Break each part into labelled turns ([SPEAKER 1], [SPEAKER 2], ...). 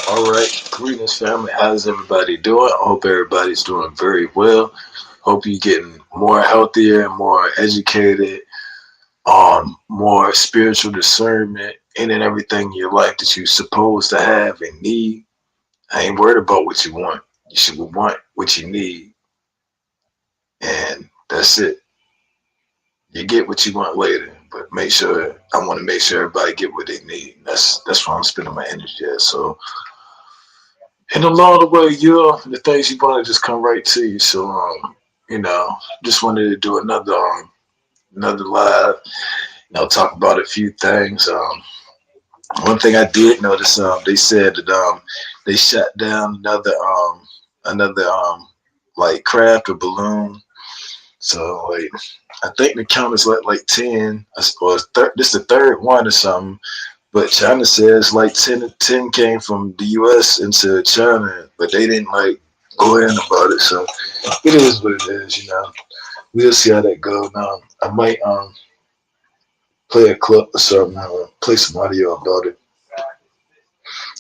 [SPEAKER 1] All right, greetings, family. How's everybody doing? I hope everybody's doing very well. Hope you're getting more healthier, more educated, more spiritual discernment in and everything in your life that you're supposed to have and need. I ain't worried about what you want. You should want what you need, and that's it. You get what you want later, but make sure I want to make sure everybody get what they need. That's why I'm spending my energy at. So and along the way, the things you want to just come right to you. So, you know, just wanted to do another live. Talk about a few things. One thing I did notice, they said that they shut down another like craft or balloon. So like, I think the count is like 10, or this the third one or something. But China says like 10 came from the U.S. into China, but they didn't like go in about it. So it is what it is. We'll see how that goes. Now I might play a clip or something, play some audio about it,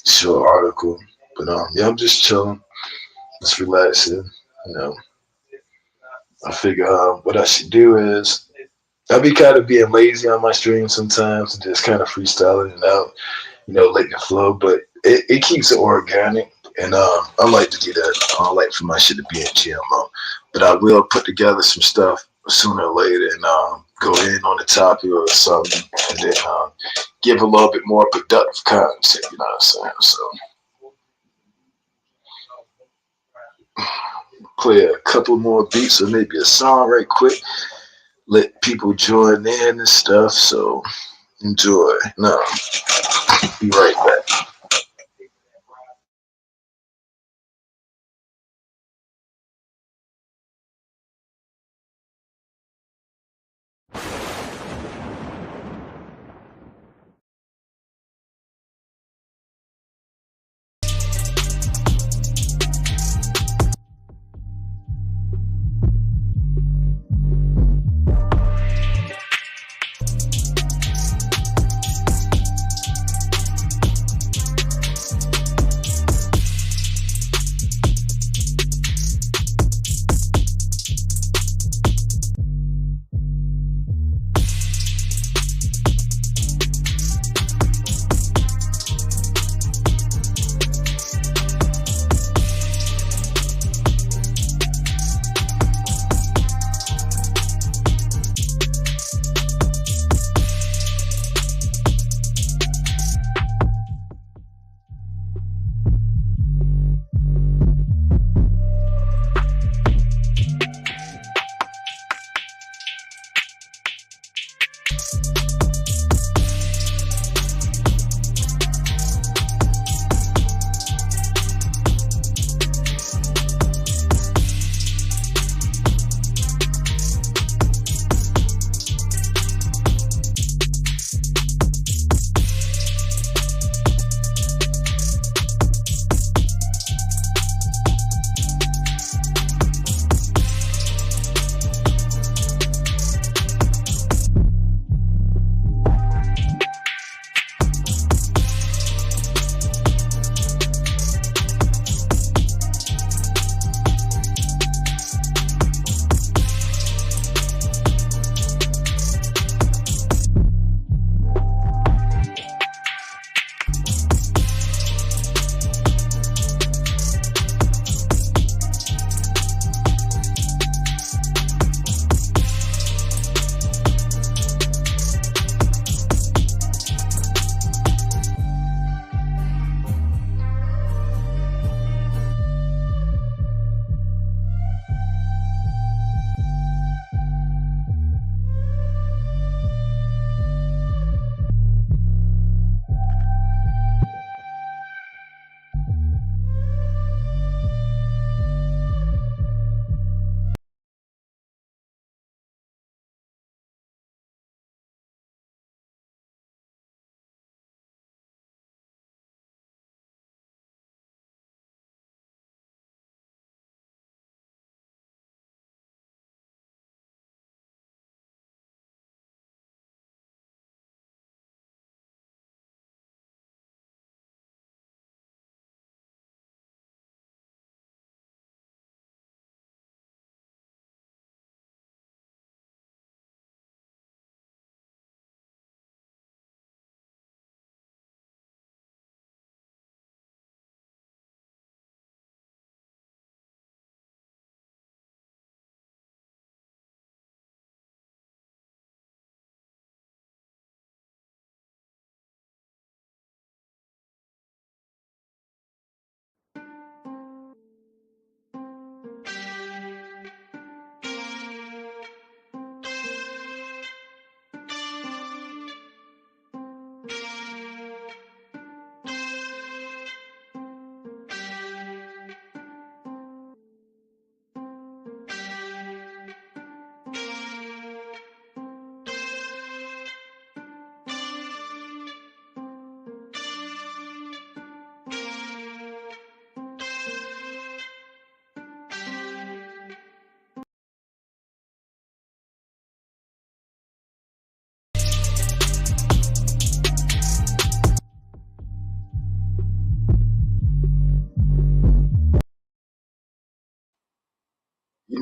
[SPEAKER 1] show an article. But yeah, I'm just chilling, just relaxing. You know, I figure what I should do is I be kind of being lazy on my stream sometimes and just kind of freestyling it out, letting it flow. But it keeps it organic, and I like to do that. I don't like for my shit to be in GMO, but I will put together some stuff sooner or later and go in on the topic or something, and then give a little bit more productive content. You know what I'm saying? So play a couple more beats or maybe a song right quick. Let people join in and stuff. So enjoy. No, be right back.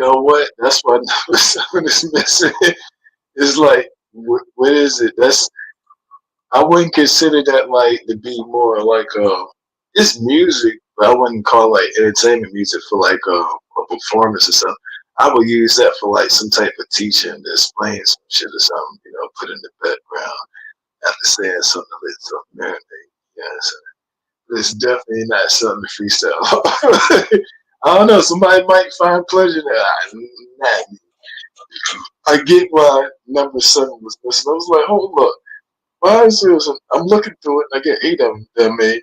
[SPEAKER 1] know what? That's why number seven is missing. It's like, what is it? That's I wouldn't consider that like to be more like it's music, but I wouldn't call like entertainment music for like a performance or something. I would use that for like some type of teaching to explain some shit or something, put in the background after saying something to let something marinate. Yeah, so it's definitely not something to freestyle. I don't know. Somebody might find pleasure in that. Nah, I get why number seven was missing. I was like, hold up. Why is this? I'm looking through it and I get eight of them that made.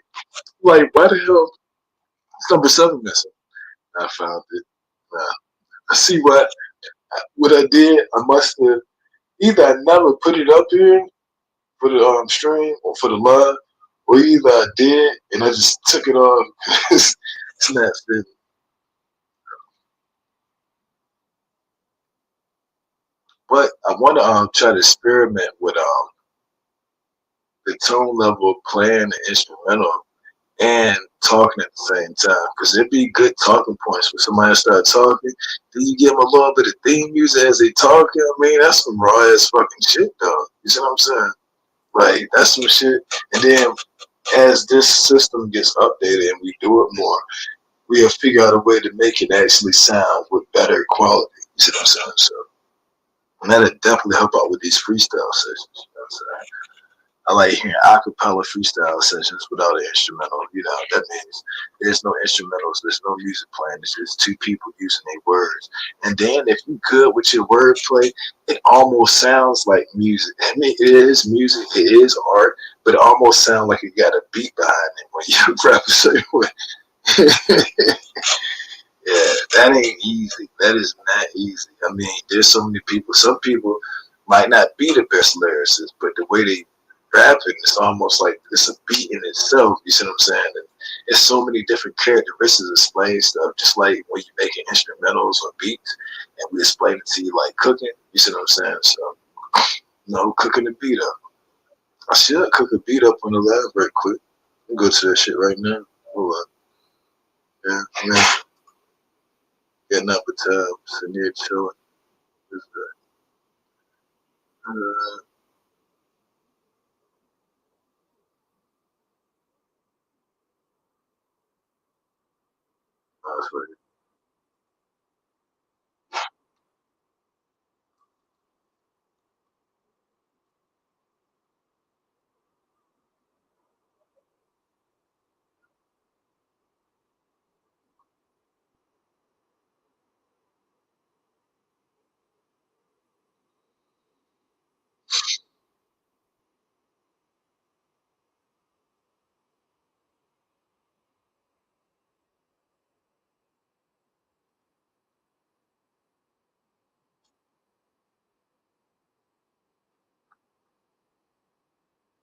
[SPEAKER 1] Like, why the hell is number seven missing? I found it. Nah. I see what I did. I must have either I never put it up here for the stream or for the live, or either I did and I just took it off. It's not fit. But I want to try to experiment with the tone level of playing the instrumental and talking at the same time. Because it'd be good talking points when somebody start talking. Then you give them a little bit of theme music as they talking. I mean, that's some raw ass fucking shit, though. You see what I'm saying? Like, that's some shit. And then as this system gets updated and we do it more, we'll figure out a way to make it actually sound with better quality. You see what I'm saying? So, and that'll definitely help out with these freestyle sessions. You know what I'm saying? I like hearing acapella freestyle sessions without an instrumental. That means there's no instrumentals, there's no music playing. It's just two people using their words. And then if you good with your wordplay, it almost sounds like music. I mean, it is music, it is art, but it almost sounds like it got a beat behind it when you rap a certain way. Yeah, that ain't easy. That is not easy. I mean, there's so many people. Some people might not be the best lyricists, but the way they rap it, it's almost like it's a beat in itself. You see what I'm saying? And it's so many different characteristics of explain stuff. Just like when you making instrumentals or beats, and we explain it to you like cooking. You see what I'm saying? So, cooking the beat up. I should cook a beat up on the lab right quick. I'll go to that shit right now. Hold on. Yeah, I mean, getting up at time, sitting here chilling. Is that's what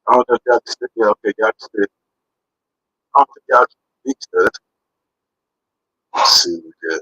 [SPEAKER 1] I don't know if y'all can still, yeah, okay, y'all can still, I don't think y'all can speak to that. Let's see, we got,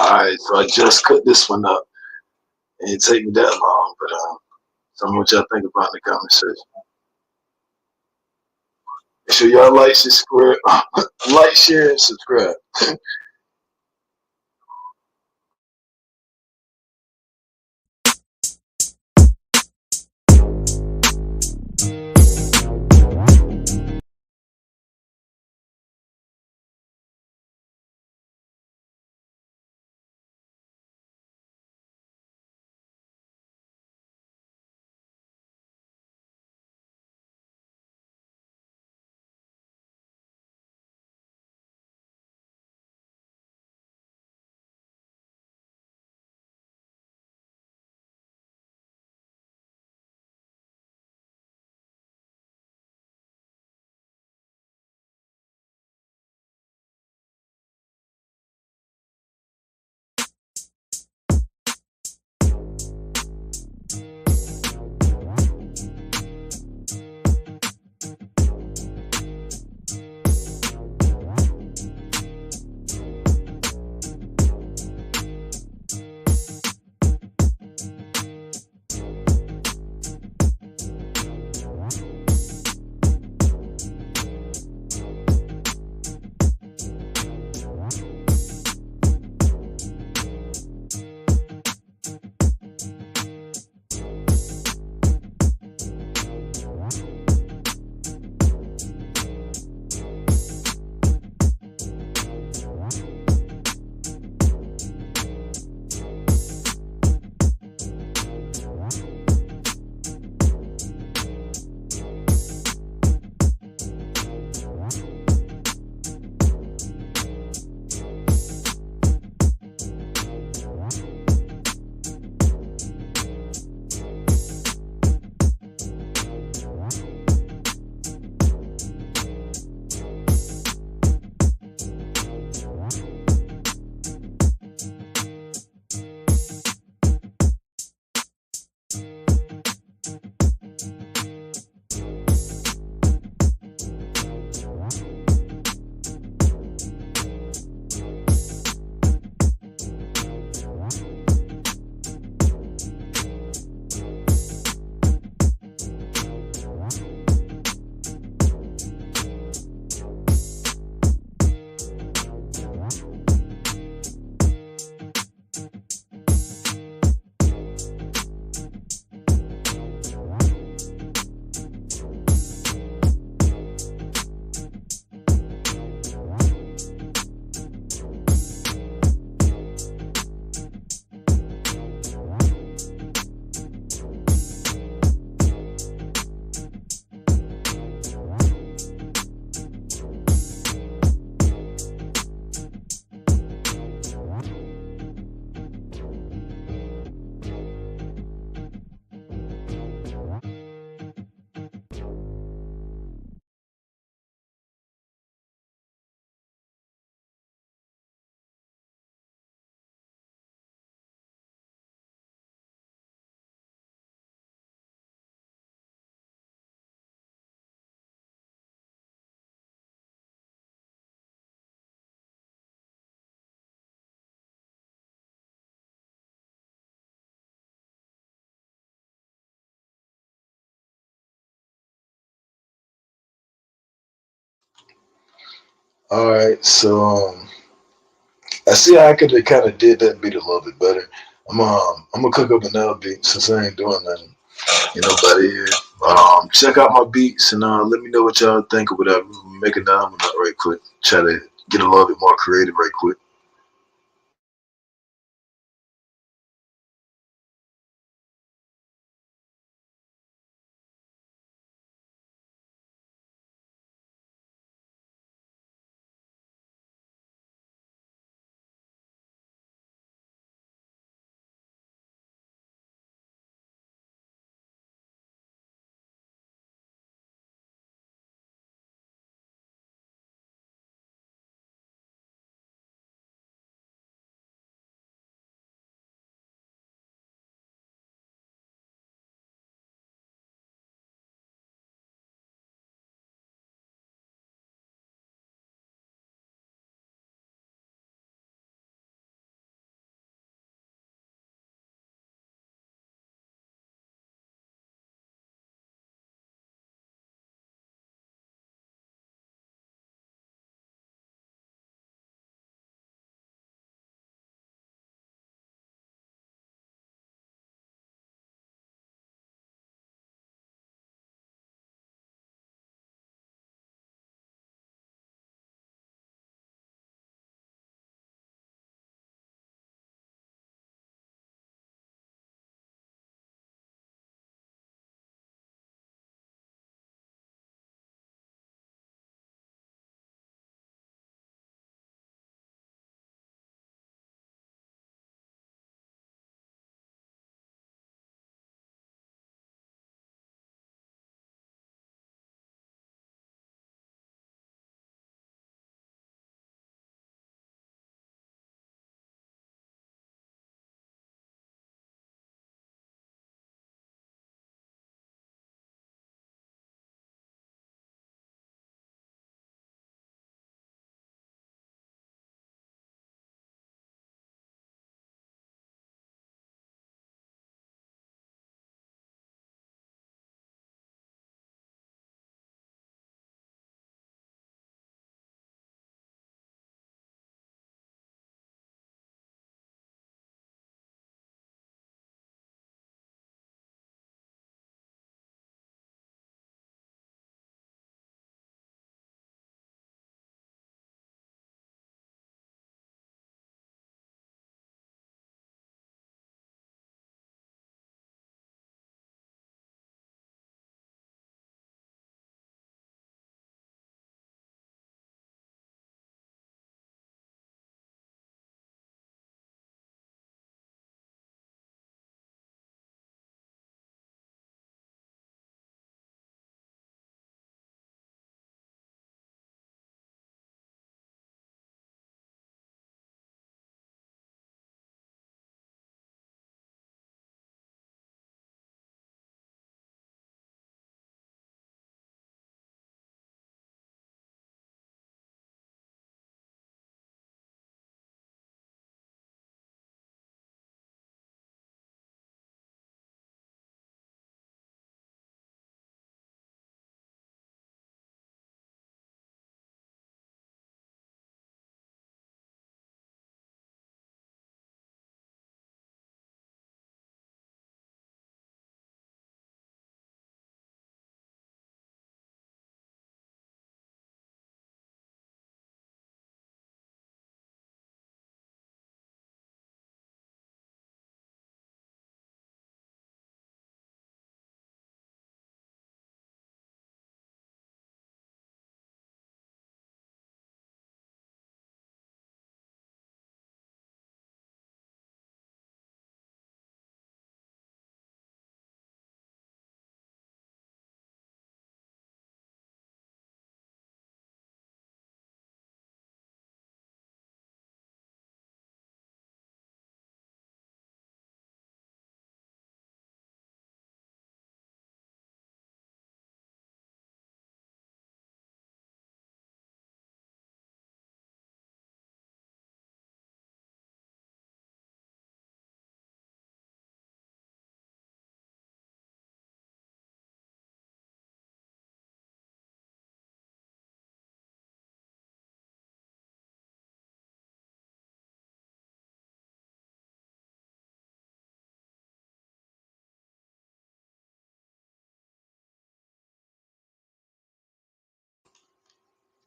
[SPEAKER 1] Alright, so I just cut this one up. It didn't take me that long, but tell me what y'all think about in the comment section. Make sure y'all like, subscribe, like, share, and subscribe. Alright, so I see how I could have kind of did that beat a little bit better. I'm gonna cook up another beat since I ain't doing nothing. You know, buddy here. Check out my beats and let me know what y'all think or whatever. Make a down right quick. Try to get a little bit more creative right quick.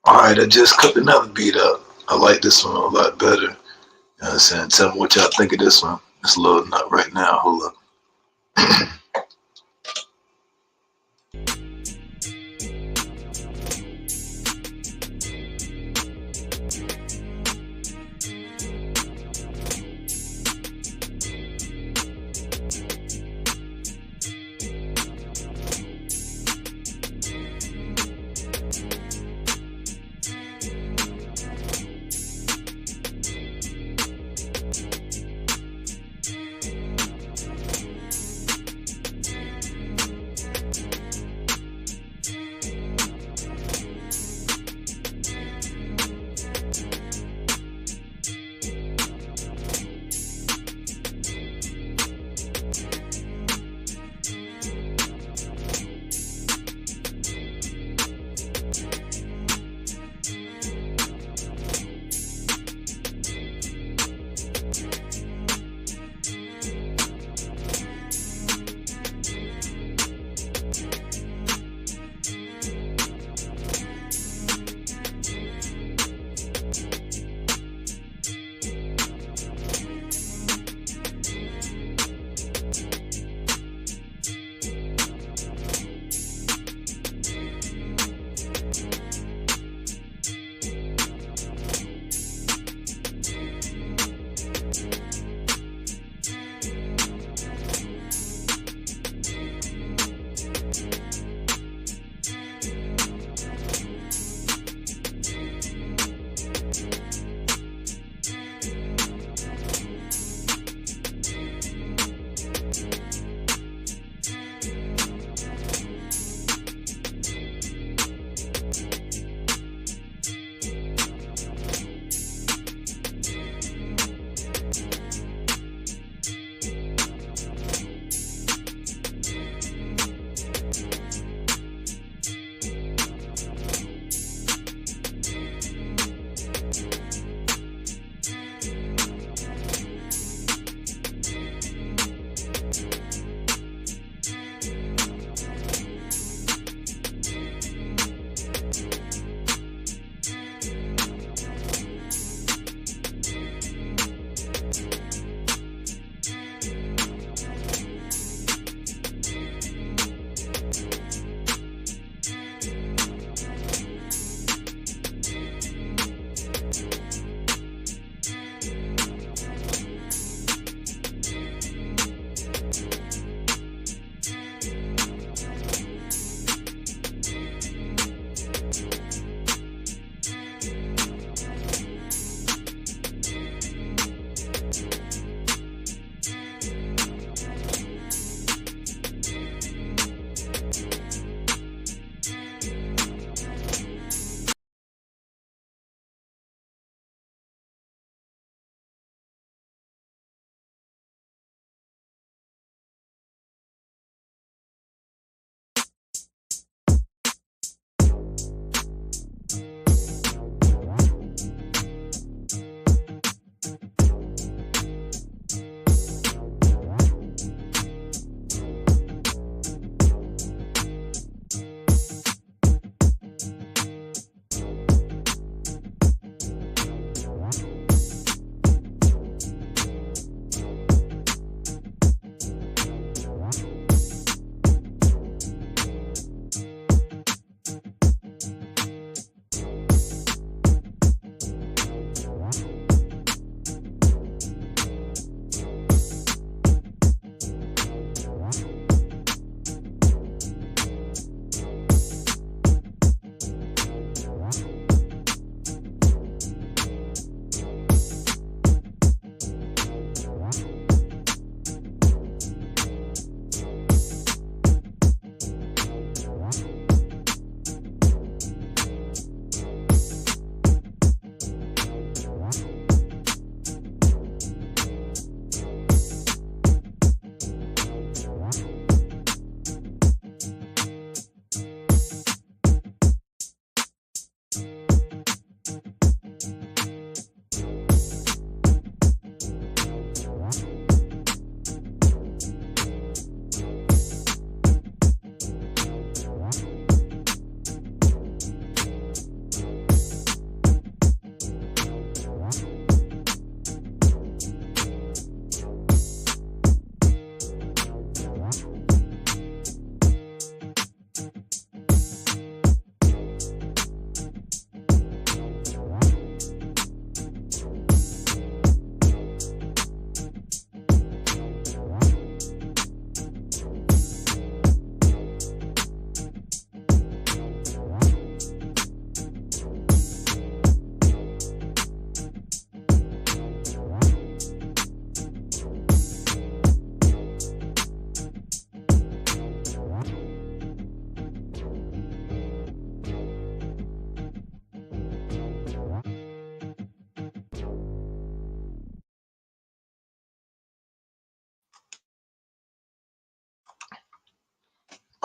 [SPEAKER 1] Alright, I just cooked another beat up. I like this one a lot better. You know what I'm saying? Tell me what y'all think of this one. It's loading up right now. Hold up.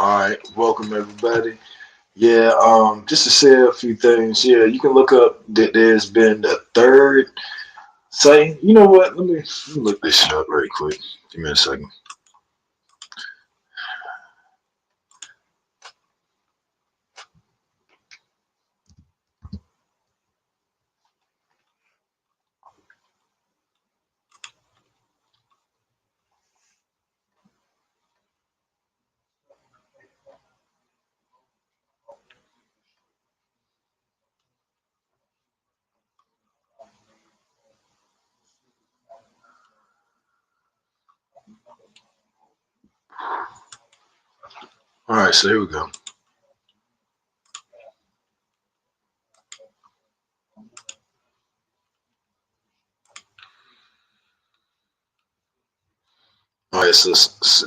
[SPEAKER 1] All right, welcome everybody. Yeah, just to say a few things. Yeah, you can look up that there's been a third sighting. You know what? Let me look this shit up very quick. Give me a second. All right, so here we go. All right, so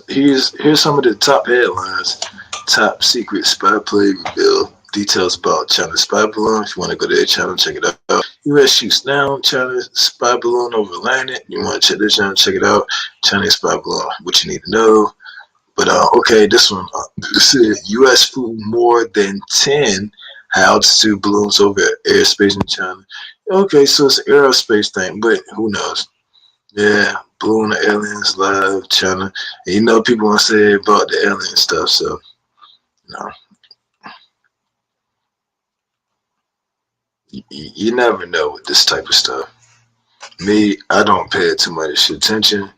[SPEAKER 1] here's some of the top headlines. Top secret spy plane reveal. Details about China's spy balloon. If you want to go to their channel, check it out. U.S. shoots down China's spy balloon over Atlantic. You want to check this channel, check it out. Chinese spy balloon. What you need to know. But okay, this one. This says U.S. flew more than 10 high-altitude balloons over airspace in China. Okay, so it's an aerospace thing, but who knows? Yeah, balloon the aliens live China. And you know people want to say about the alien stuff, so no, you never know with this type of stuff. Me, I don't pay too much attention,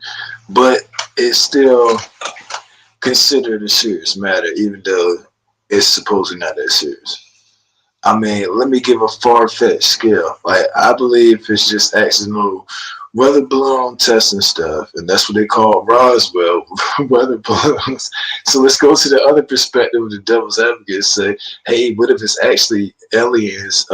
[SPEAKER 1] but it's still considered a serious matter, even though it's supposedly not that serious. I mean, let me give a far-fetched scale. Like, I believe it's just accidental weather balloon testing stuff, and that's what they call Roswell weather balloons. So let's go to the other perspective of the devil's advocate and say, hey, what if it's actually aliens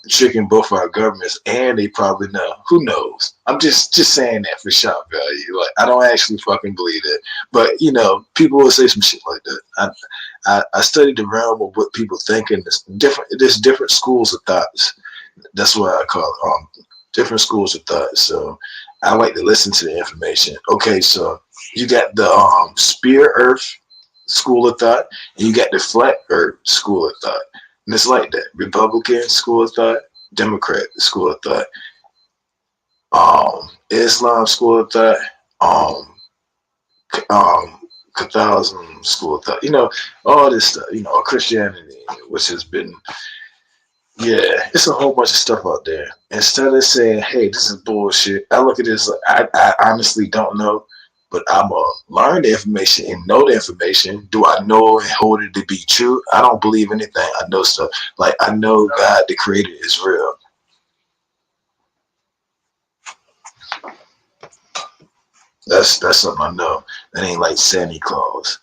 [SPEAKER 1] tricking both our governments, and they probably know. Who knows? I'm just saying that for shock value. Like, I don't actually fucking believe it, but you know, people will say some shit like that. I studied the realm of what people think, and there's different schools of thoughts. That's what I call it. Different schools of thought. So I like to listen to the information. Okay, so you got the spear Earth school of thought, and you got the flat Earth school of thought. And it's like that. Republican school of thought, Democrat school of thought, Islam school of thought, um, Catholicism school of thought. You know, all this stuff. You know, Christianity, which has been, yeah, it's a whole bunch of stuff out there. Instead of saying, "Hey, this is bullshit," I look at this like I honestly don't know, but I'm gonna learn the information and know the information. Do I know and hold it to be true? I don't believe anything. I know stuff like I know God, the Creator, is real. That's something I know. That ain't like Santa Claus.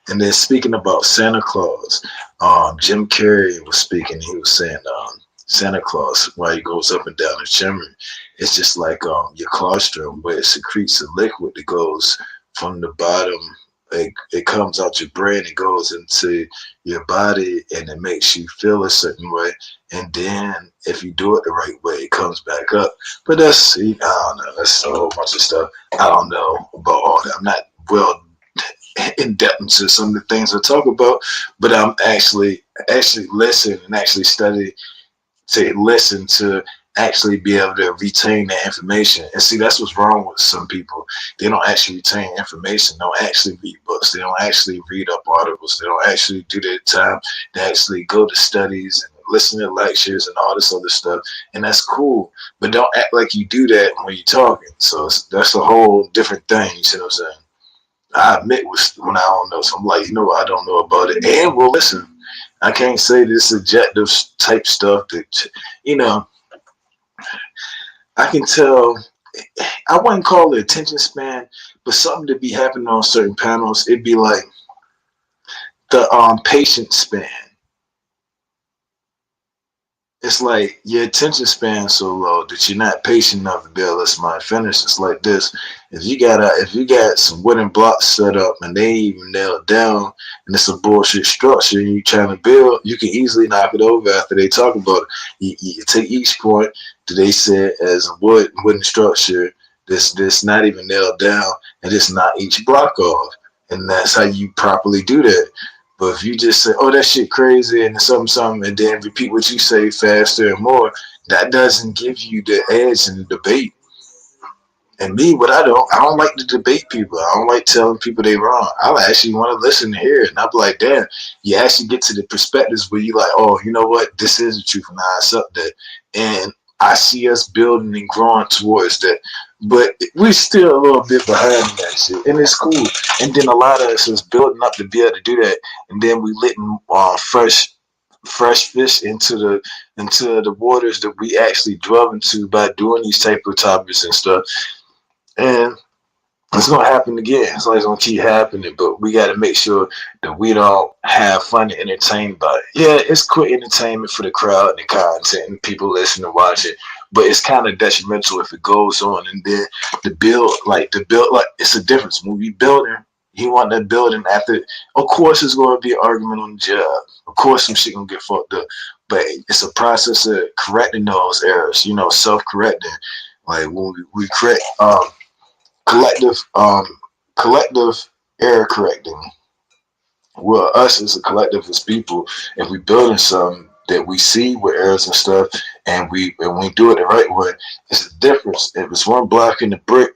[SPEAKER 1] And then speaking about Santa Claus, Jim Carrey was speaking. He was saying Santa Claus, while he goes up and down the chimney, it's just like your colostrum, where it secretes a liquid that goes from the bottom. It comes out your brain, it goes into your body, and it makes you feel a certain way. And then, if you do it the right way, it comes back up. But that's, I don't know. That's a whole bunch of stuff. I don't know about all that. I'm not well in depth into some of the things I talk about, but I'm actually listen and actually study to listen to actually be able to retain that information. And see, that's what's wrong with some people. They don't actually retain information. They don't actually read books. They don't actually read up articles. They don't actually do their time to actually go to studies and listen to lectures and all this other stuff. And that's cool. But don't act like you do that when you're talking. So that's a whole different thing. You see what I'm saying? I admit when I don't know. So I'm like, you know what? I don't know about it. And we'll listen. I can't say this subjective type stuff that, you know, I can tell. I wouldn't call it attention span, but something to be happening on certain panels. It'd be like the patience span. It's like your attention span so low that you're not patient enough to be able to let somebody finish. It's like this: if you got some wooden blocks set up and they ain't even nailed down, and it's a bullshit structure, and you trying to build, you can easily knock it over after they talk about it. You take each point that they said as a wooden structure, this not even nailed down, and just knock each block off. and that's how you properly do that. But if you just say, "Oh, that shit crazy," and something, something, and then repeat what you say faster and more, that doesn't give you the edge in the debate. And me, what I don't like to debate people. I don't like telling people they wrong. I actually want to listen and hear it. And I'll be like, damn, you actually get to the perspectives where you like, oh, you know what? This is the truth and I accept that. And I see us building and growing towards that. But we're still a little bit behind in that shit. And it's cool. And then a lot of us is building up to be able to do that. And then we letting fresh fish into the waters that we actually drove into by doing these type of topics and stuff. And it's gonna happen again. It's like it's gonna keep happening, but we got to make sure that we don't have fun and entertained by it. Yeah, it's quick entertainment for the crowd and the content and people listen and watch it, but it's kind of detrimental if it goes on. And then the build, like it's a difference when we building. He want that building after. Of course, there's going to be an argument on the job. Of course, some shit gonna get fucked up, but it's a process of correcting those errors. You know, self-correcting. Like when we correct. Collective collective error correcting. Well, us as a collective as people, if we building something that we see with errors and stuff, and we do it the right way, it's a difference. If it's one block in the brick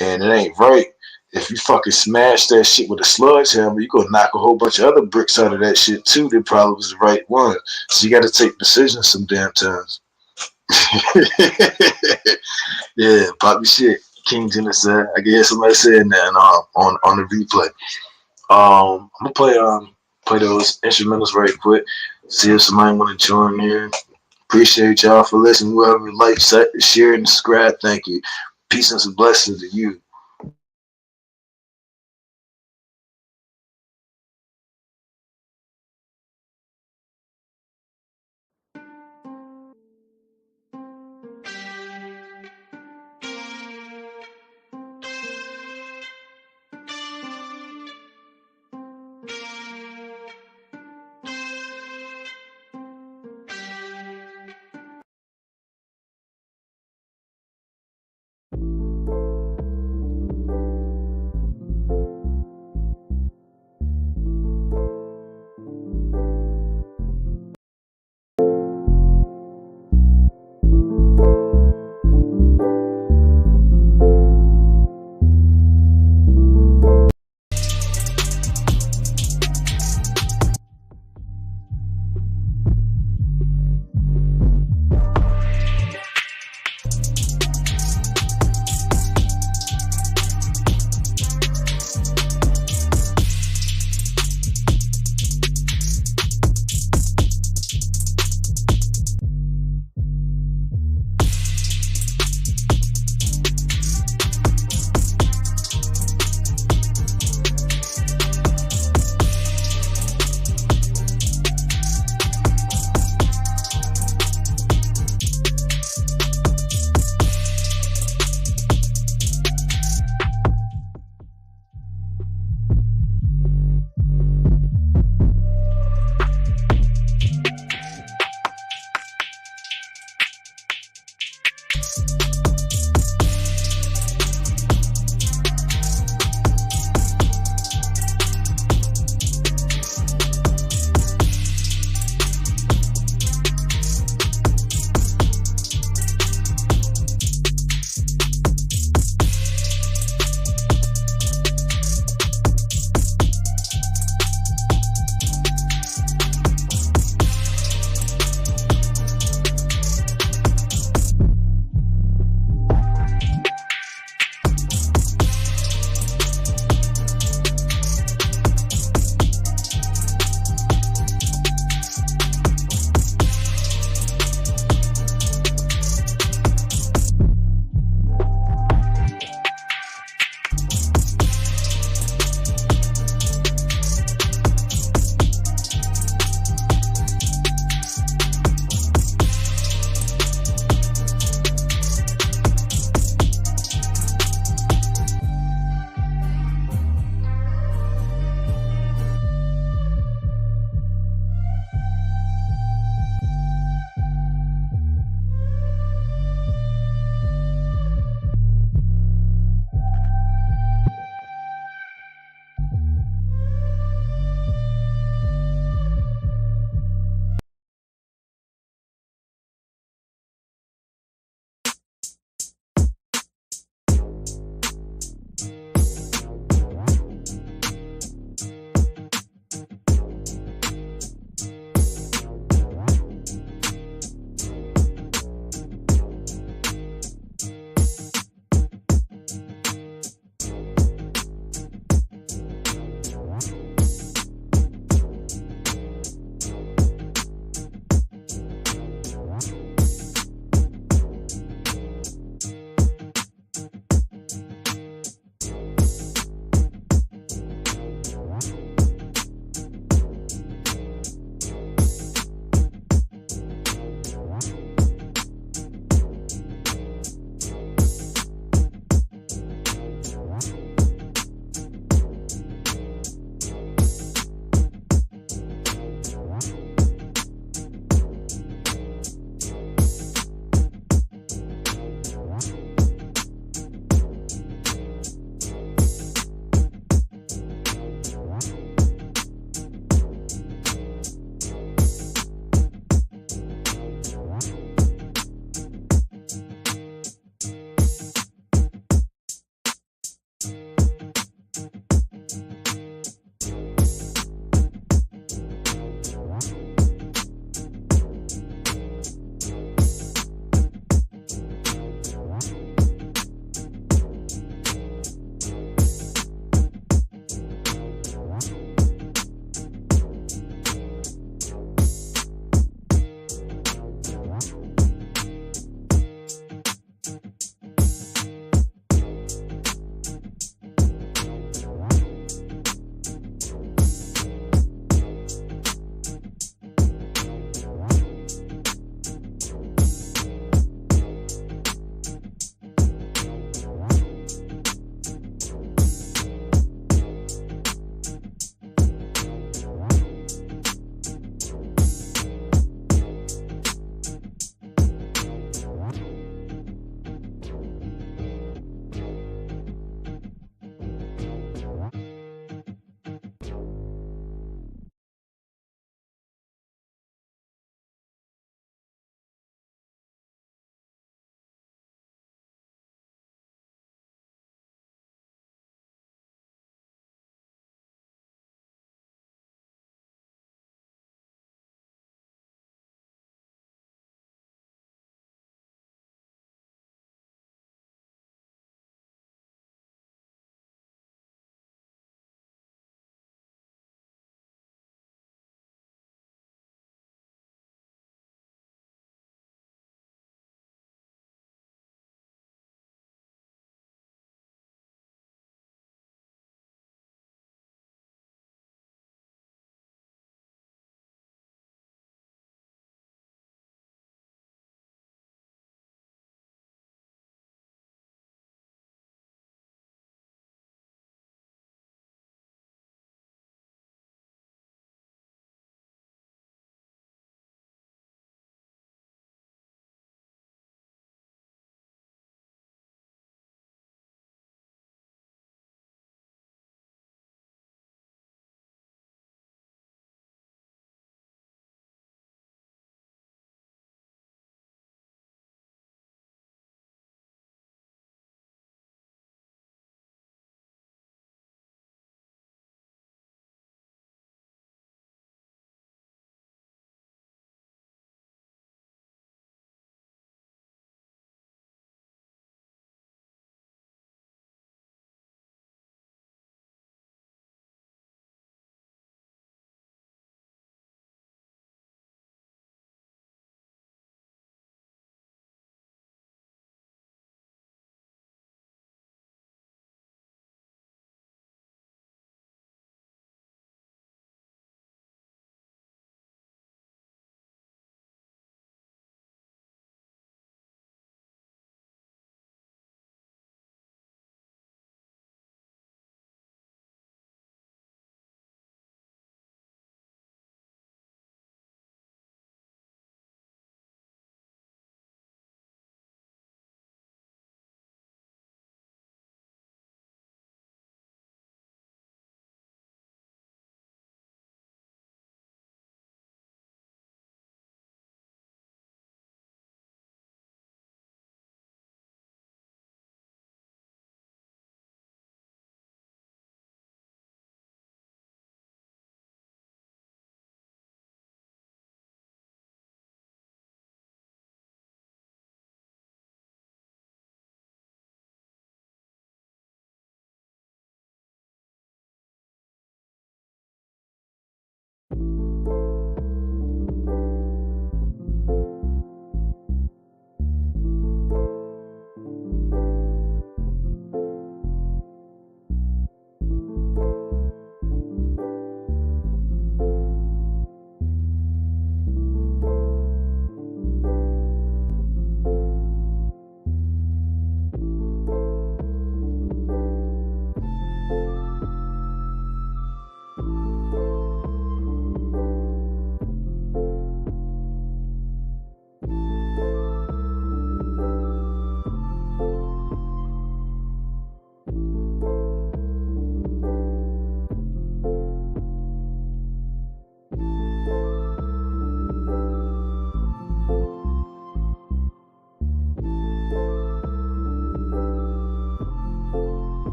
[SPEAKER 1] and it ain't right, if you fucking smash that shit with a sludge hammer, you gonna knock a whole bunch of other bricks out of that shit too. That probably was the right one. So you got to take decisions some damn times. Yeah, poppy shit. King Jenna said. I can hear somebody saying that on the replay. I'm gonna play those instrumentals very quick. See if somebody want to join in. Appreciate y'all for listening. Whoever like, share, and subscribe. Thank you. Peace and some blessings to you.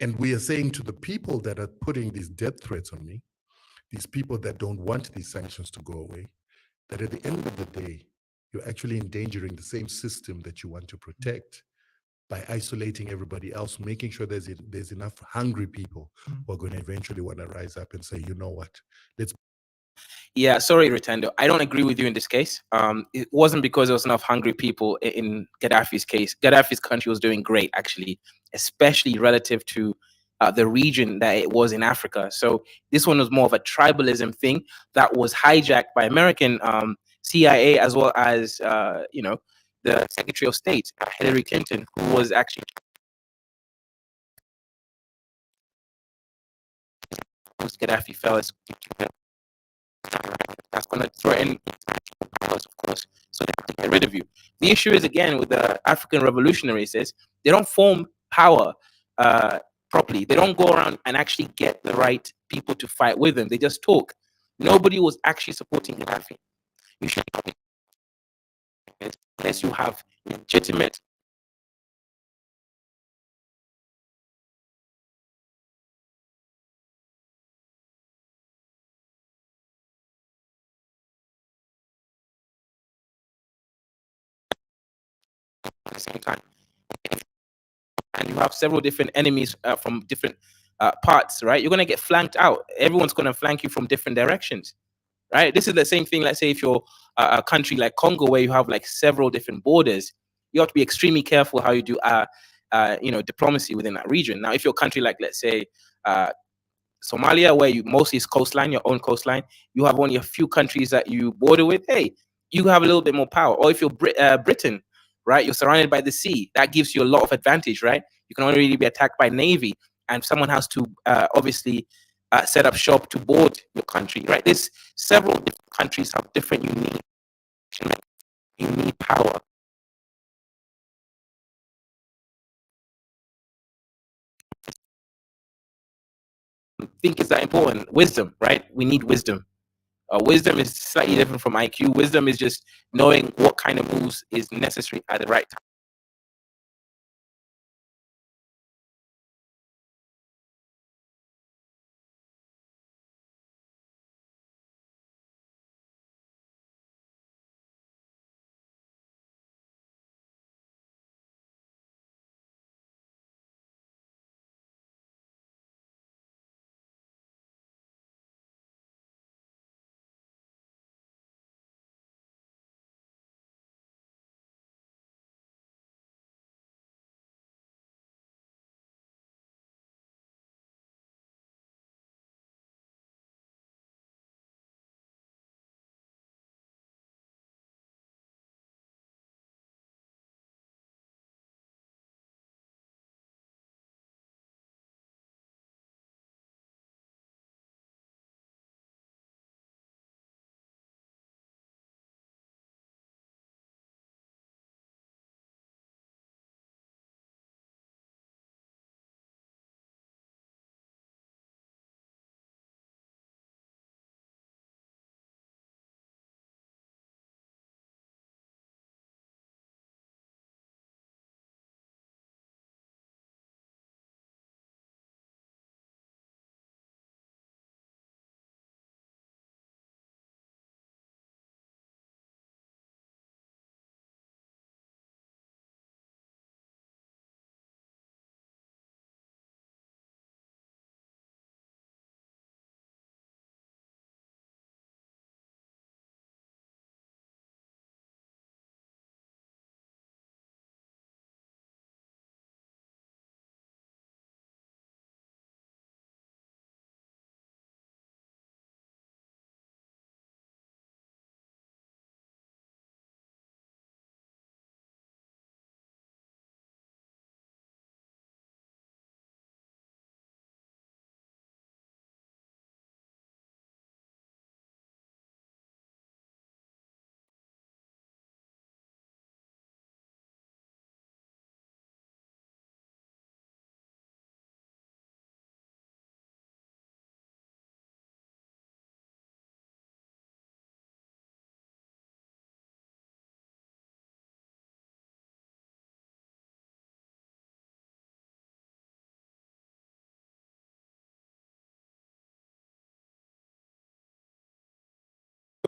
[SPEAKER 2] And we are saying to the people that are putting these death threats on me, these people that don't want these sanctions to go away, that at the end of the day, you're actually endangering the same system that you want to protect by isolating everybody else, making sure there's enough hungry people who are going to eventually want to rise up and say, you know what, let's.
[SPEAKER 3] Yeah, sorry, Rotendo. I don't agree with you in this case. It wasn't because there was enough hungry people in Gaddafi's case. Gaddafi's country was doing great, actually, especially relative to the region that it was in Africa. So this one was more of a tribalism thing that was hijacked by American CIA, as well as the Secretary of State, Hillary Clinton, who was actually Gaddafi fell as that's going to threaten powers, of course, so they have to get rid of you. The issue is, again, with the African revolutionaries is they don't form power uh, properly. They don't go around and actually get the right people to fight with them. They just talk. Nobody was actually supporting Gaddafi. You should, unless you have legitimate. At the same time, and you have several different enemies from different parts, right? You're going to get flanked out. Everyone's going to flank you from different directions, right? This is the same thing. Let's say if you're a country like Congo, where you have like several different borders, you have to be extremely careful how you do diplomacy within that region. Now, if you're a country like, let's say, uh, Somalia, where you mostly is coastline, your own coastline, you have only a few countries that you border with. Hey, you have a little bit more power. Or if you're Britain, right, you're surrounded by the sea. That gives you a lot of advantage, right? You can only really be attacked by navy, and someone has to obviously set up shop to board your country, right? There's several different countries have different unique power. I think is that important? Wisdom, right? We need wisdom. Wisdom is slightly different from IQ. Wisdom is just knowing what kind of moves is necessary at the right time.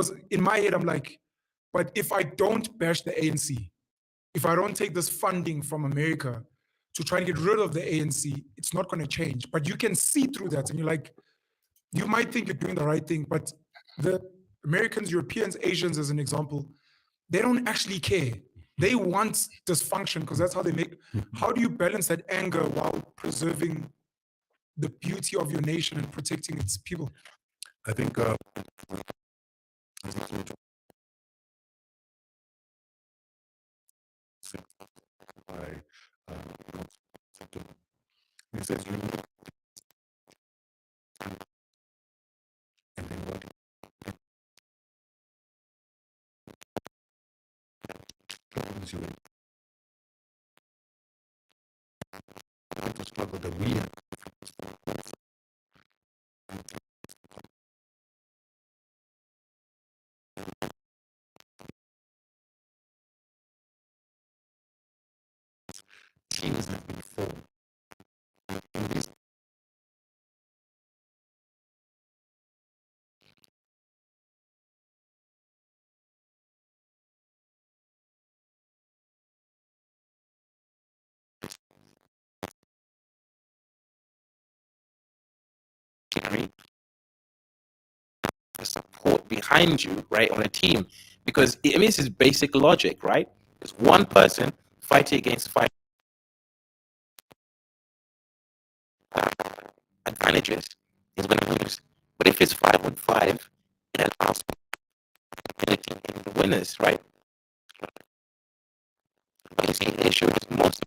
[SPEAKER 4] Because in my head, I'm like, but if I don't bash the ANC, if I don't take this funding from America to try and get rid of the ANC, it's not going to change. But you can see through that, and you're like, you might think you're doing the right thing, but the Americans, Europeans, Asians, as an example, they don't actually care. They want dysfunction because that's how they make. How do you balance that anger while preserving the beauty of your nation and protecting its people?
[SPEAKER 2] I think by he says you and then what happens you to struggle that we have teams have been formed. And these
[SPEAKER 3] the support behind you, right, on a team, because I mean, this is basic logic, right? There's one person fighting against five advantages, he's going to lose. But if it's 5-on-5, it allows the winners, right? But you see, the issue is most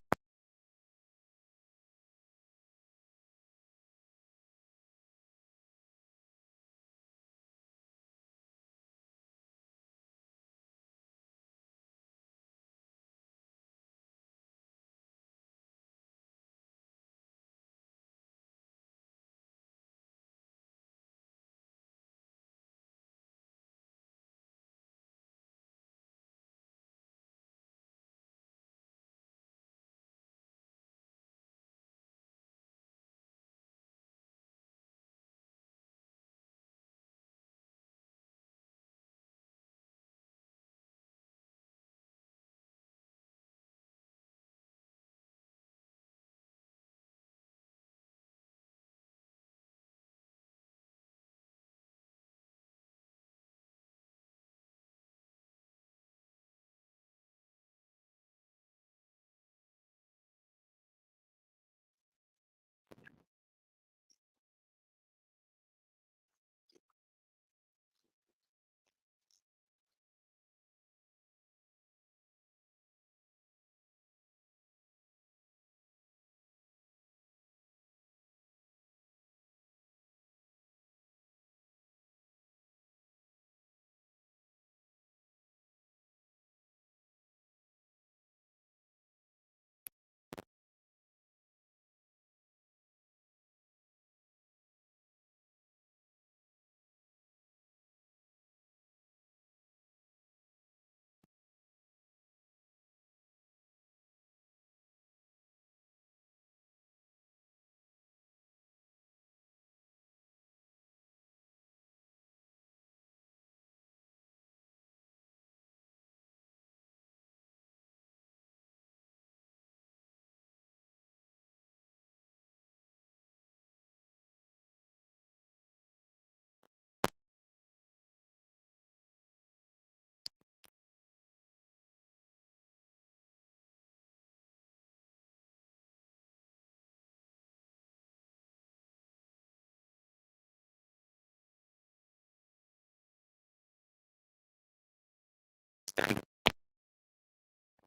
[SPEAKER 3] standard.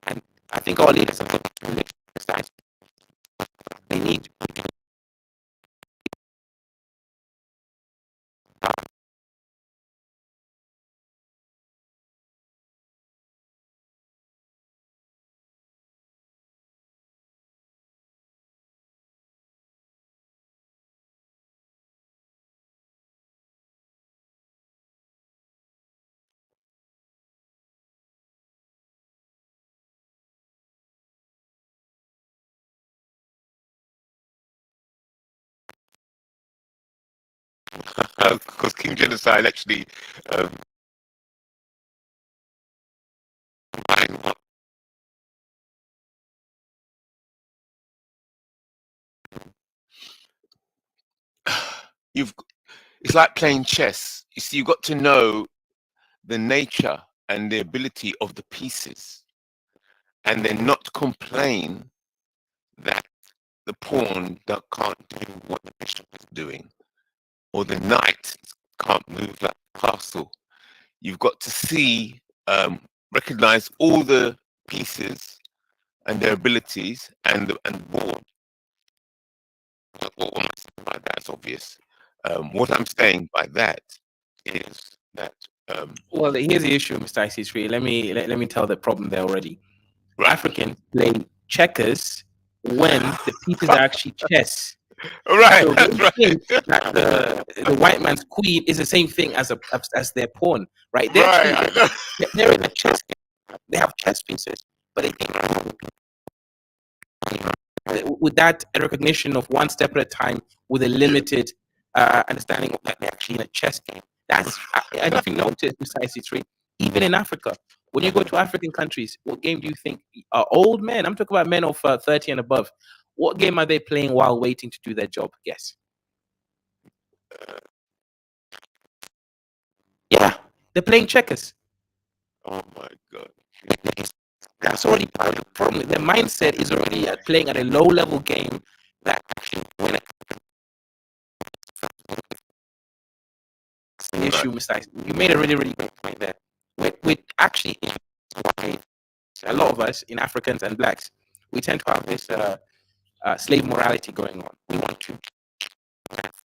[SPEAKER 3] And I think all leaders have got to understand they need because King Genocide actually
[SPEAKER 5] it's like playing chess. You see, you've got to know the nature and the ability of the pieces, and then not complain that the pawn that can't do what the bishop is doing, or the knight can't move like the castle. You've got to see, recognize all the pieces and their abilities and the board. What am I saying by that? It's obvious. What I'm saying by that is that
[SPEAKER 3] Well, here's the issue, Mr. IC3. Let me tell the problem there already.
[SPEAKER 5] right,
[SPEAKER 3] Africans play checkers when the pieces are actually chess.
[SPEAKER 5] right,
[SPEAKER 3] So
[SPEAKER 5] that's
[SPEAKER 3] they
[SPEAKER 5] right.
[SPEAKER 3] think that the white man's queen is the same thing as their pawn, right? They
[SPEAKER 5] Right, I
[SPEAKER 3] actually
[SPEAKER 5] know.
[SPEAKER 3] they're in a chess game. They have chess pieces, but they think with that recognition of one step at a time, with a limited understanding of that they're actually in a chess game. That's I don't know if you noticed, Mr. IC3, even in Africa, when you go to African countries, what game do you think old men? I'm talking about men of 30 and above. What game are they playing while waiting to do their job? Guess. Yeah, they're playing checkers.
[SPEAKER 5] Oh my God.
[SPEAKER 3] That's already part of the problem. Their mindset is already playing at a low level game that actually when the issue, Mr. You made a really great point there. With actually, a lot of us in Africans and blacks, we tend to have this slave morality going on. We want to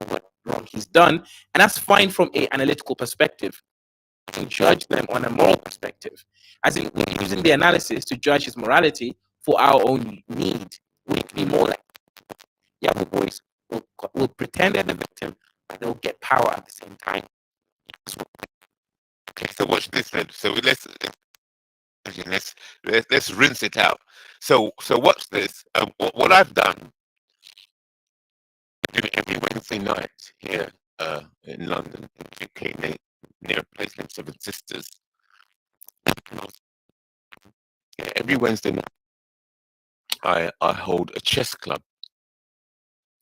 [SPEAKER 3] what wrong he's done, and that's fine from a analytical perspective. To judge them on a moral perspective, as in we're using the analysis to judge his morality for our own need. We need to be more like young boys will pretend they're the victim, but they'll get power at the same time.
[SPEAKER 5] Okay, so watch this then. So let's rinse it out. So watch this. What I've done every Wednesday night here in London, in the UK, near a place named Seven Sisters. Yeah, every Wednesday night, I hold a chess club.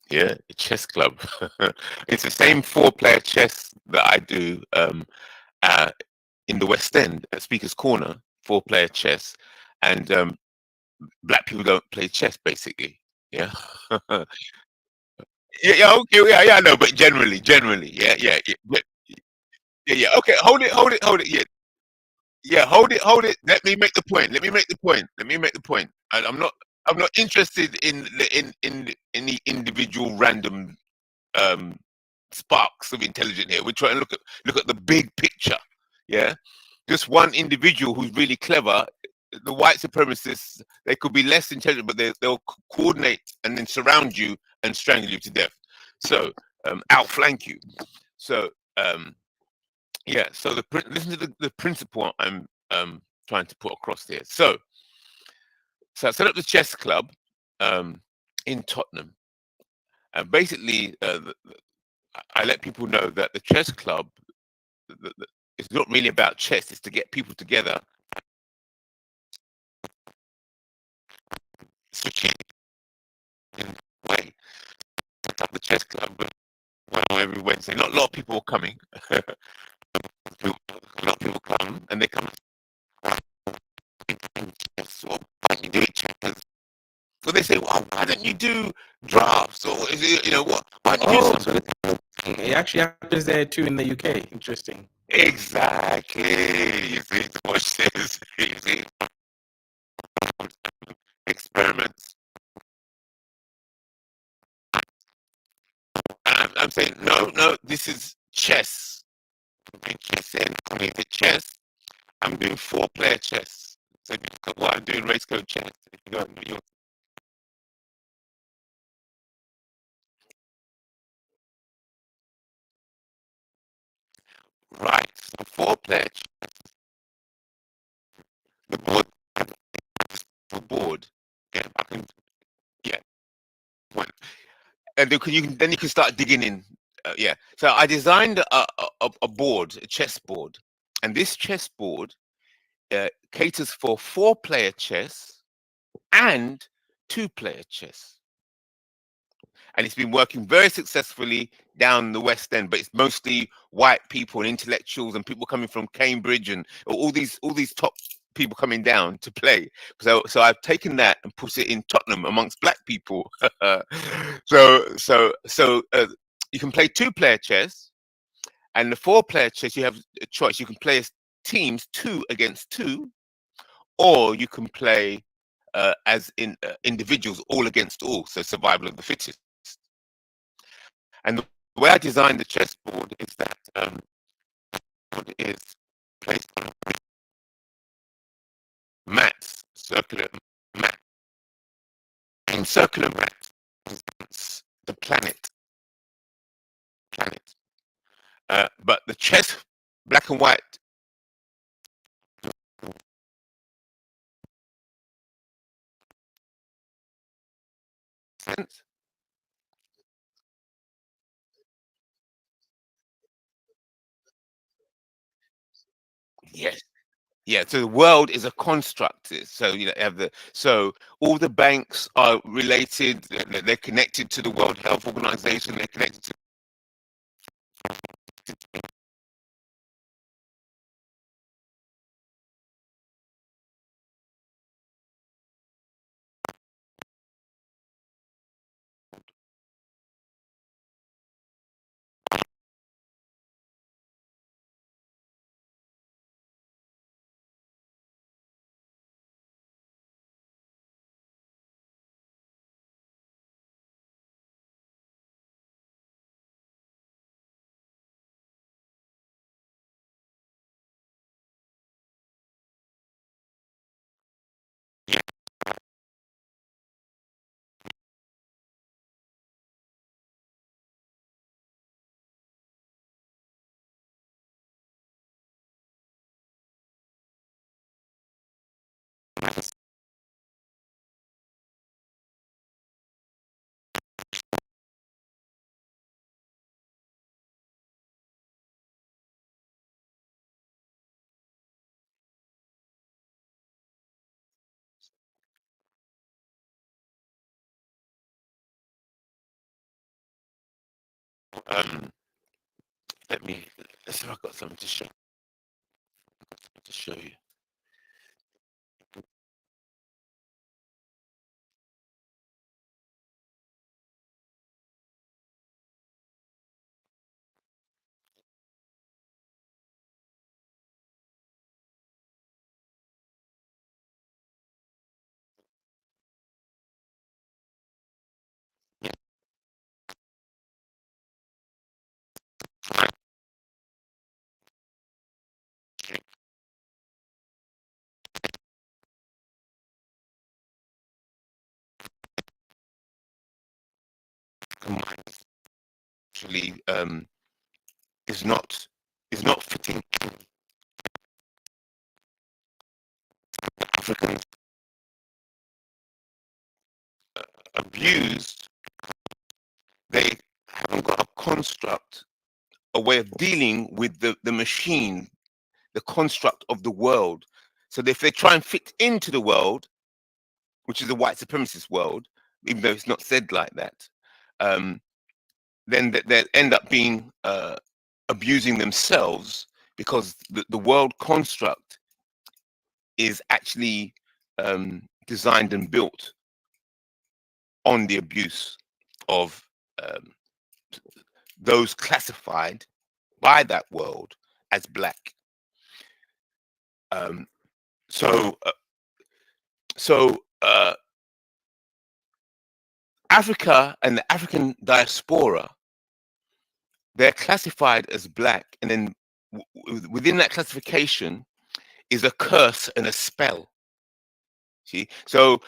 [SPEAKER 5] Yeah, a chess club. It's the same 4-player chess that I do uh, in the West End at Speaker's Corner, 4-player chess, and black people don't play chess, basically. Yeah. Yeah, okay, yeah, I know, but generally, yeah. Okay, hold it. Yeah, hold it. Let me make the point. I'm not interested in the individual random um sparks of intelligence here. We're trying to look at the big picture. Yeah, just one individual who's really clever. The white supremacists, they could be less intelligent, but they'll coordinate and then surround you and strangle you to death. So outflank you. So yeah. So listen to the principle I'm trying to put across here. So I set up the chess club in Tottenham, and basically I let people know that the chess club it's not really about chess. It's to get people together. Strategic way. Set up the chess club every Wednesday. Not a lot of people are coming. A lot of people come and they come. So you do checkers. So they say, well, why don't you do drafts or what? Why don't you do something?
[SPEAKER 3] It actually happens there too in the UK. Interesting.
[SPEAKER 5] Exactly. You see, watch this. You see, experiments. I'm saying, no, this is chess. I'm doing chess and coming to chess. I'm doing 4-player chess. So if you look at what I'm doing, race code chess. If you go to New York. Right. So 4-player chess. The board. Yeah, I can. Yeah. Point. And then you can start digging in. Yeah. So I designed a board, a chess board, and this chess board caters for 4-player chess and 2-player chess. and it's been working very successfully down the West End. But it's mostly white people and intellectuals and people coming from Cambridge and all these top people coming down to play. So I've taken that and put it in Tottenham amongst black people. So you can play two-player chess, and the four-player chess you have a choice. You can play as teams 2 against 2, or you can play as individuals, all against all, so survival of the fittest. And the way I designed the chessboard is that it is placed on mats, circular mat, and circular mat is the planet. But the chess, black and white, sense? Yes. Yeah, so the world is a construct. So you know, so all the banks are related. They're connected to the World Health Organization. They're connected to um. Let me. Let's see if I've got something to show you. Actually, is not fitting African abused. They haven't got a construct, a way of dealing with the machine, the construct of the world. So if they try and fit into the world, which is a white supremacist world, even though it's not said like that, um, then they'll end up being abusing themselves, because the world construct is actually designed and built on the abuse of um, those classified by that world as black. Um, so, uh, so Africa and the African diaspora, they're classified as black, and then within that classification is a curse and a spell. See, so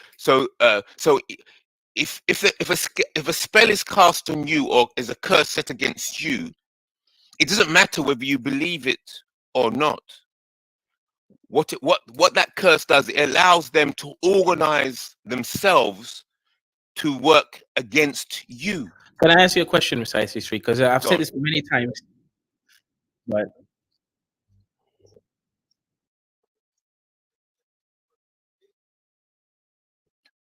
[SPEAKER 5] if a spell is cast on you or is a curse set against you, it doesn't matter whether you believe it or not. What that curse does, it allows them to organize themselves to work against you.
[SPEAKER 3] Can I ask you a question, Mr. History? Because I've
[SPEAKER 5] Go
[SPEAKER 3] said
[SPEAKER 5] on.
[SPEAKER 3] this many times, but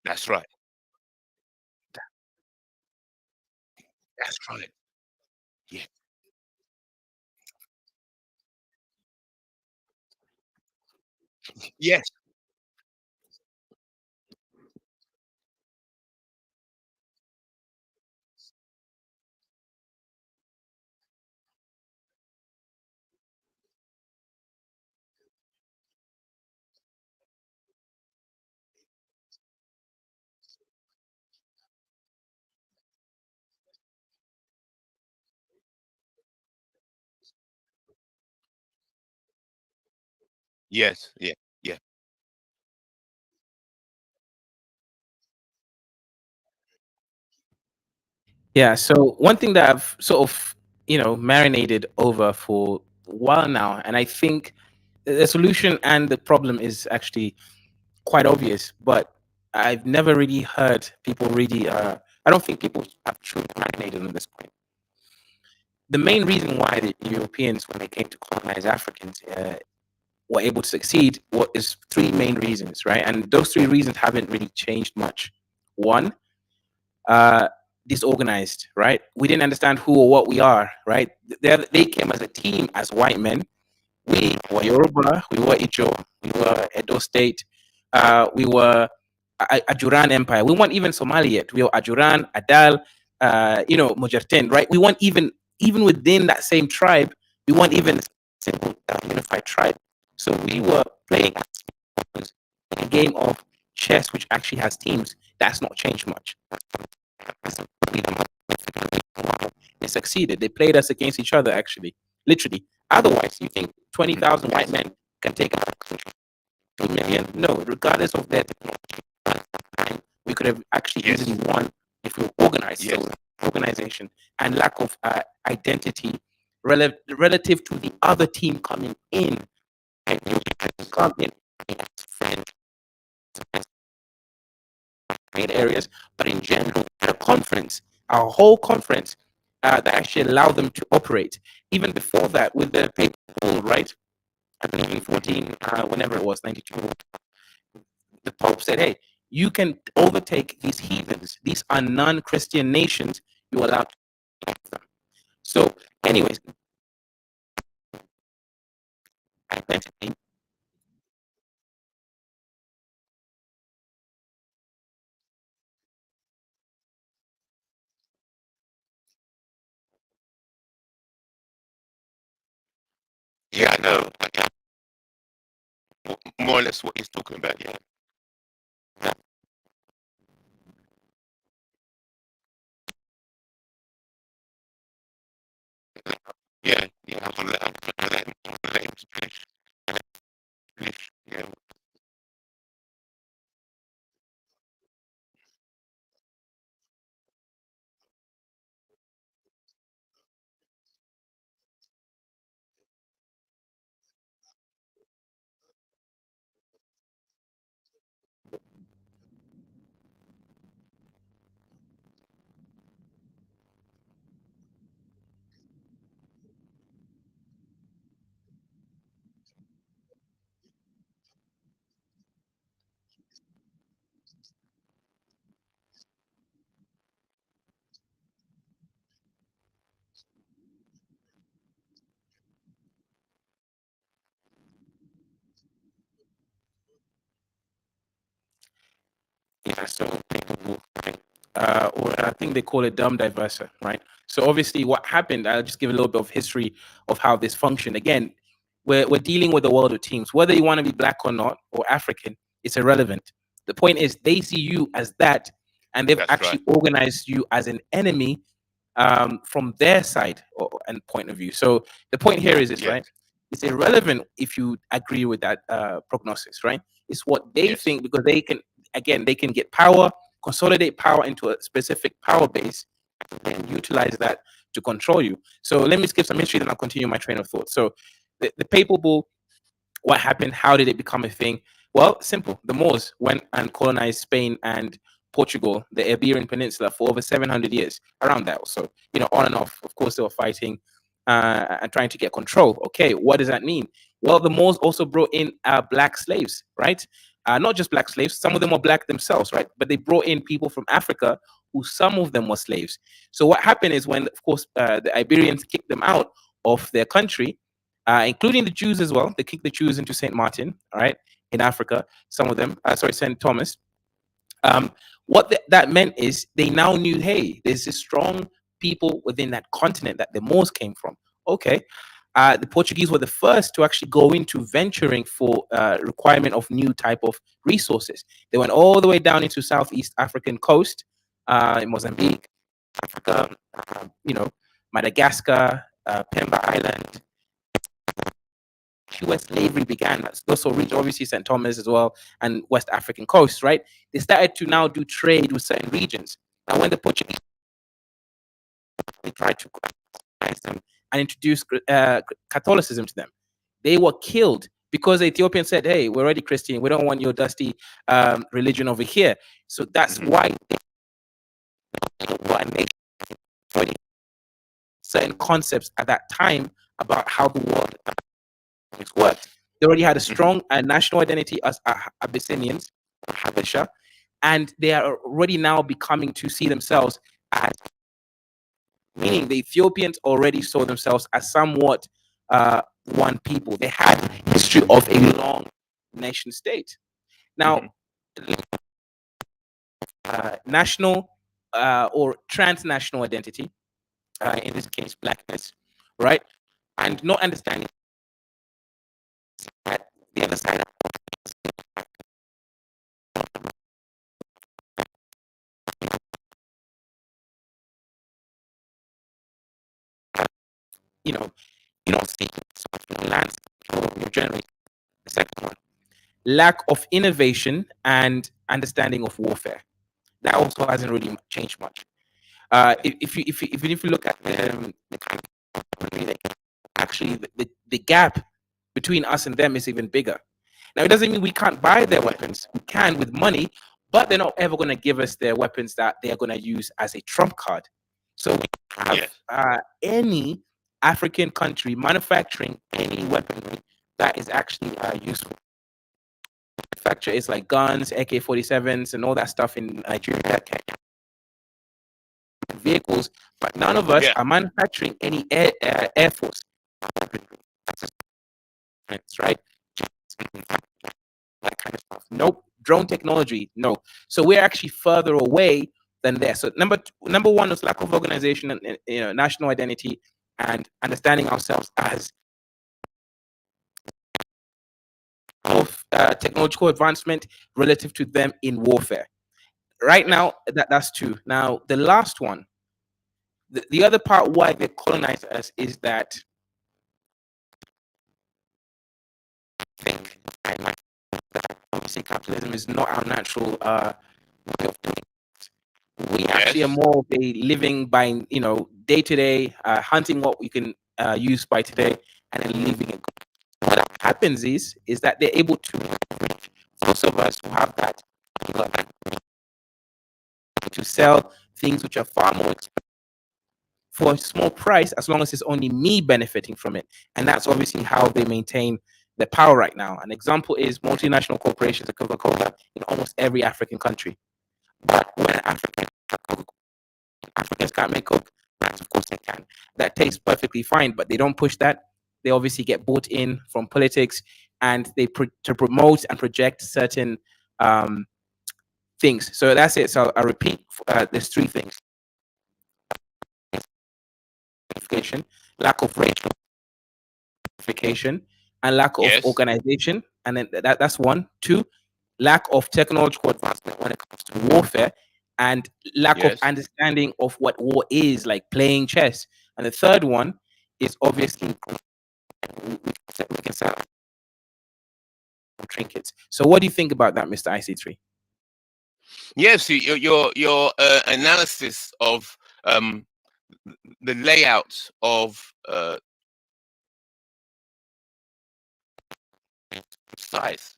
[SPEAKER 5] That's right. That's right. Yeah. Yes. Yes. Yeah. Yeah.
[SPEAKER 3] Yeah. So one thing that I've sort of, marinated over for a while now, and I think the solution and the problem is actually quite obvious, but I've never really heard people really. I don't think people have truly marinated on this point. The main reason why the Europeans, when they came to colonize Africans, were able to succeed, what is three main reasons, right? And those three reasons haven't really changed much. One, uh, disorganized, right? We didn't understand who or what we are, right? They came as a team as white men. We were Yoruba, we were Ijo, we were Edo State, we were Ajuran Empire. We weren't even Somali yet. We were Ajuran, Adal, Mojerten, right? We weren't even within that same tribe. We weren't even a simple unified tribe. So we were playing a game of chess, which actually has teams. That's not changed much. They succeeded. They played us against each other, actually, literally. Otherwise, you think 20,000 white men can take a 2 million? No, regardless of their technology, we could have actually
[SPEAKER 5] Yes.
[SPEAKER 3] easily won if we were organized.
[SPEAKER 5] Yes.
[SPEAKER 3] So, organization and lack of identity relative to the other team coming in. And you come in as friends, main areas, but in general, a conference, a whole conference that actually allowed them to operate. Even before that, with the paper bull, right? I believe in 14, whenever it was, 92, the Pope said, hey, you can overtake these heathens. These are non Christian nations. You are allowed to have them. So, anyways, identity.
[SPEAKER 5] Yeah, I know. More or less what he's talking about. Yeah. Yeah. Yeah. I'm gonna let him finish. Yeah.
[SPEAKER 3] Yeah, so right? Or I think they call it dumb diverser, right? So obviously, what happened? I'll just give a little bit of history of how this functioned. Again, we're dealing with a world of teams. Whether you want to be black or not, or African, it's irrelevant. The point is, they see you as that, and they've
[SPEAKER 5] That's right.
[SPEAKER 3] actually organized you as an enemy from their side and point of view. So the point here is this,
[SPEAKER 5] Yes.
[SPEAKER 3] right? It's irrelevant if you agree with that prognosis, right? It's what they
[SPEAKER 5] Yes.
[SPEAKER 3] think because they can, again, they can get power, consolidate power into a specific power base, and then utilize that to control you. So let me skip some history, then I'll continue my train of thought. So the papal bull, what happened? How did it become a thing? Well, simple. The Moors went and colonized Spain and Portugal, the Iberian Peninsula, for over 700 years, around that. So, on and off. Of course, they were fighting and trying to get control. Okay, what does that mean? Well, the Moors also brought in black slaves, right? not just black slaves. Some of them were black themselves, right? But they brought in people from Africa who some of them were slaves. So what happened is when, of course, the Iberians kicked them out of their country, including the Jews as well. They kicked the Jews into Saint Martin, all right, in Africa. Some of them, Saint Thomas. What that meant is they now knew, hey, there's this strong people within that continent that the Moors came from. Okay. The Portuguese were the first to actually go into venturing for requirement of new type of resources. They went all the way down into Southeast African coast, in Mozambique, Africa, Madagascar, Pemba Island. Where slavery began. That's also reached obviously St. Thomas as well and West African coast, right? They started to now do trade with certain regions. Now, when the Portuguese tried to colonize them and introduce Catholicism to them, they were killed because the Ethiopians said, "Hey, we're already Christian. We don't want your dusty religion over here." So that's why they certain concepts at that time about how the world worked. They already had a strong national identity as Abyssinians, Habesha, and they are already now becoming to see themselves as, meaning the Ethiopians already saw themselves as somewhat one people. They had history of a long nation state. Now, national or transnational identity, in this case, blackness, right? And not understanding that the other side, you know, see lands generally. The second one, lack of innovation and understanding of warfare. That also hasn't really changed much. If you look at the kind of actually the gap between us and them is even bigger. Now, it doesn't mean we can't buy their weapons. We can with money, but they're not ever going to give us their weapons that they are going to use as a trump card. So we have any African country manufacturing any weaponry that is actually useful. Manufacture is like guns, AK-47s, and all that stuff in Nigeria, vehicles, but none of us are manufacturing any air force. That's right. That kind of stuff. Nope. Drone technology, no. So we're actually further away than there. So number one is lack of organization and national identity and understanding ourselves as of technological advancement relative to them in warfare. Right now, that's two. Now, the last one, the other part why they colonize us is that I think obviously capitalism is not our natural way of doing it. We actually are more of a living by day to day, hunting what we can use by today and then leaving it. What happens is that they're able to leverage those of us who have that to sell things which are far more expensive for a small price, as long as it's only me benefiting from it. And that's obviously how they maintain the power right now. An example is multinational corporations like Coca-Cola in almost every African country. But when Africans can't make Coke, of course they can. That tastes perfectly fine, but they don't push that. They obviously get bought in from politics, and they to promote and project certain things. So that's it. So I repeat, there's three things: lack of racial identification, and lack of organization. And then that's one. Two, lack of technological advancement when it comes to warfare, and lack of understanding of what war is, like playing chess. And the third one is obviously we can sell trinkets. So what do you think about that, Mr. IC3?
[SPEAKER 5] Yes, your analysis of the layout of size.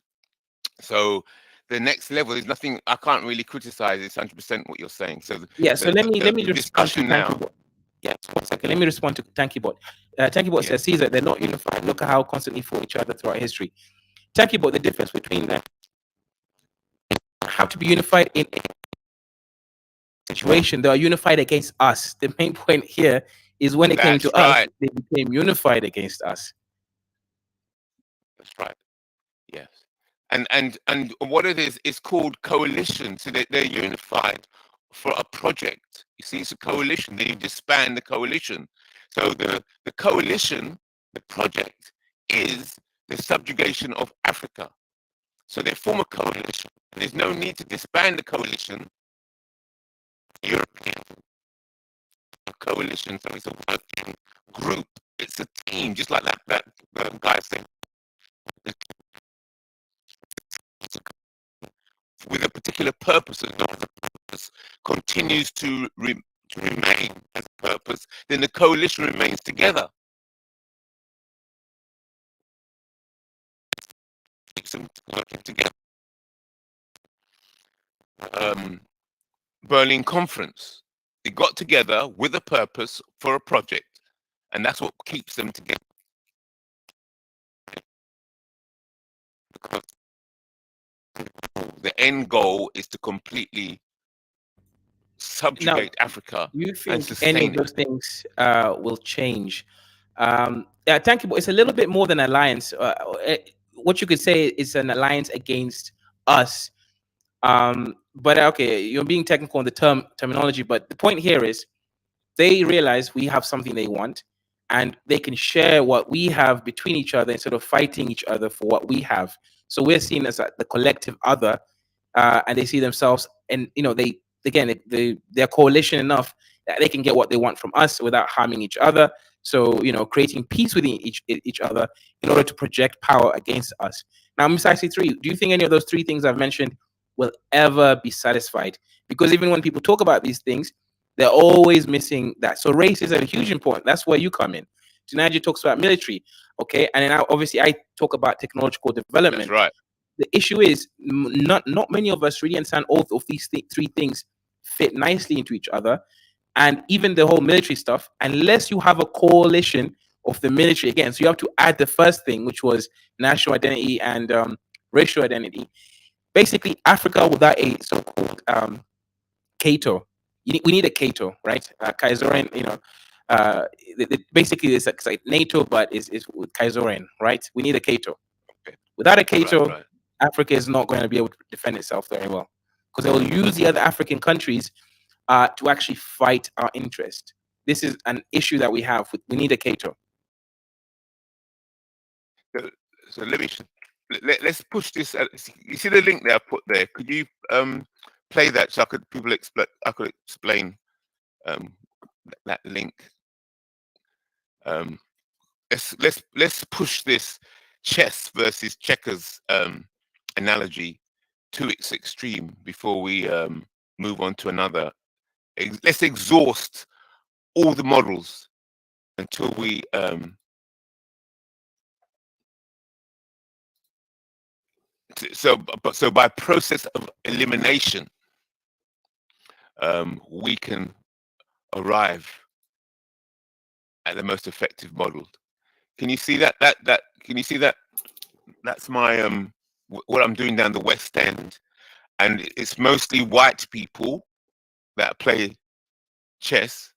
[SPEAKER 5] So the next level is nothing. I can't really criticize. It's 100% what you're saying. So
[SPEAKER 3] so let me discussion now. One second. Let me respond to TankyBot. TankyBot says, Caesar, they're not unified. Look at how constantly fought each other throughout history. TankyBot, the difference between them have to be unified in a situation. They are unified against us. The main point here is when it came to
[SPEAKER 5] That's
[SPEAKER 3] us,
[SPEAKER 5] right.
[SPEAKER 3] they became unified against us.
[SPEAKER 5] That's right. Yes. And what it is, it's called coalition. So they're unified for a project. You see, it's a coalition. They disband the coalition. So the coalition, the project, is the subjugation of Africa. So they form a coalition. There's no need to disband the coalition. European coalition, so it's a working group. It's a team, just like that guy said, with a particular purpose, as long as the purpose continues to remain as a purpose, then the coalition remains together. Keeps them working together. Berlin Conference. They got together with a purpose for a project, and that's what keeps them together. Because the end goal is to completely subjugate Africa
[SPEAKER 3] Do you
[SPEAKER 5] and
[SPEAKER 3] think any of
[SPEAKER 5] sustain it.
[SPEAKER 3] those things will change? Yeah, thank you. But it's a little bit more than alliance. What you could say is an alliance against us. But okay, you're being technical on the terminology. But the point here is they realize we have something they want, and they can share what we have between each other instead of fighting each other for what we have. So we're seen as the collective other, and they see themselves, and they again they're coalition enough that they can get what they want from us without harming each other. So creating peace within each other in order to project power against us. Now, Miss IC3, do you think any of those three things I've mentioned will ever be satisfied? Because even when people talk about these things, they're always missing that. So race is a huge important. That's where you come in. Tunaji talks about military, okay, and then obviously I talk about technological
[SPEAKER 5] That's
[SPEAKER 3] development.
[SPEAKER 5] right.
[SPEAKER 3] The issue is not many of us really understand all of these three things fit nicely into each other, and even the whole military stuff. Unless you have a coalition of the military again, so you have to add the first thing, which was national identity and racial identity. Basically, Africa without a so-called Cato. We need a Cato, right? Kaiserien, basically it's like NATO, but it's with Kaiserien, right? We need a Cato.
[SPEAKER 5] Okay.
[SPEAKER 3] Without a
[SPEAKER 5] Right,
[SPEAKER 3] Cato,
[SPEAKER 5] right.
[SPEAKER 3] Africa is not going to be able to defend itself very well because they will use the other African countries to actually fight our interest. This is an issue that we have. We need a Cato.
[SPEAKER 5] So let's push this. You see the link there I put there? Could you play that so I could explain that link. Let's push this chess versus checkers analogy to its extreme before we move on to another. Let's exhaust all the models until we so by process of elimination we can arrive at the most effective model. Can you see that? Can you see that? That's my what I'm doing down the West End, and it's mostly white people that play chess.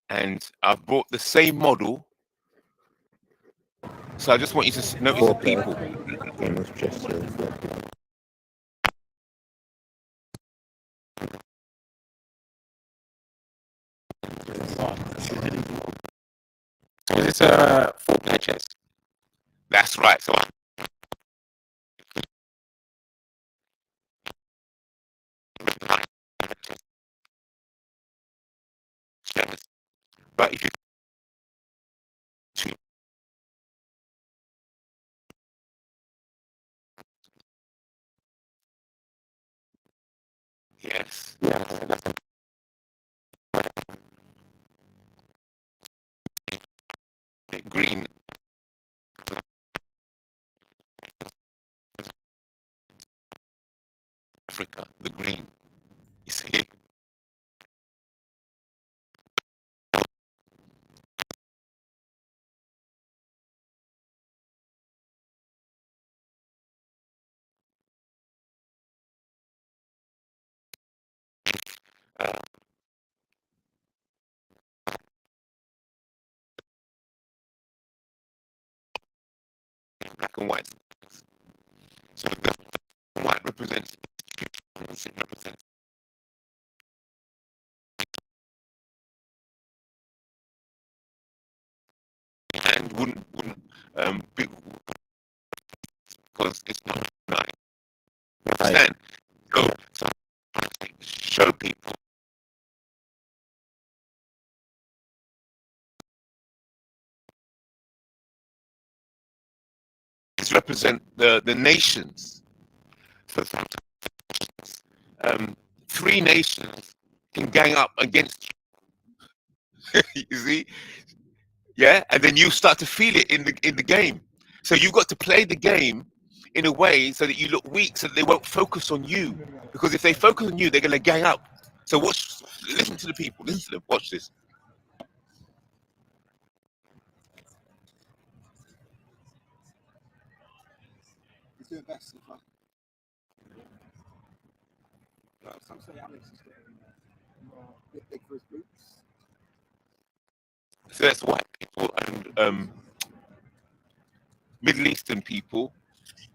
[SPEAKER 5] And I've brought the same model. So I just want you to notice the people.
[SPEAKER 3] It's a four-player chess.
[SPEAKER 5] That's right. So but if you yes, green Africa, the green. You see, black and white. So the white represents represents and wouldn't be, because it's not nice. Understand? So show people. This represent the nations. So three nations can gang up against you. You see? Yeah, and then you start to feel it in the game. So you've got to play the game in a way so that you look weak, so that they won't focus on you. Because if they focus on you, they're going to gang up. So watch, listen to the people, listen to them. Watch this.
[SPEAKER 6] He's doing best so far. Some say Alex is getting a bit big for his boots.
[SPEAKER 5] So that's white people and Middle Eastern people.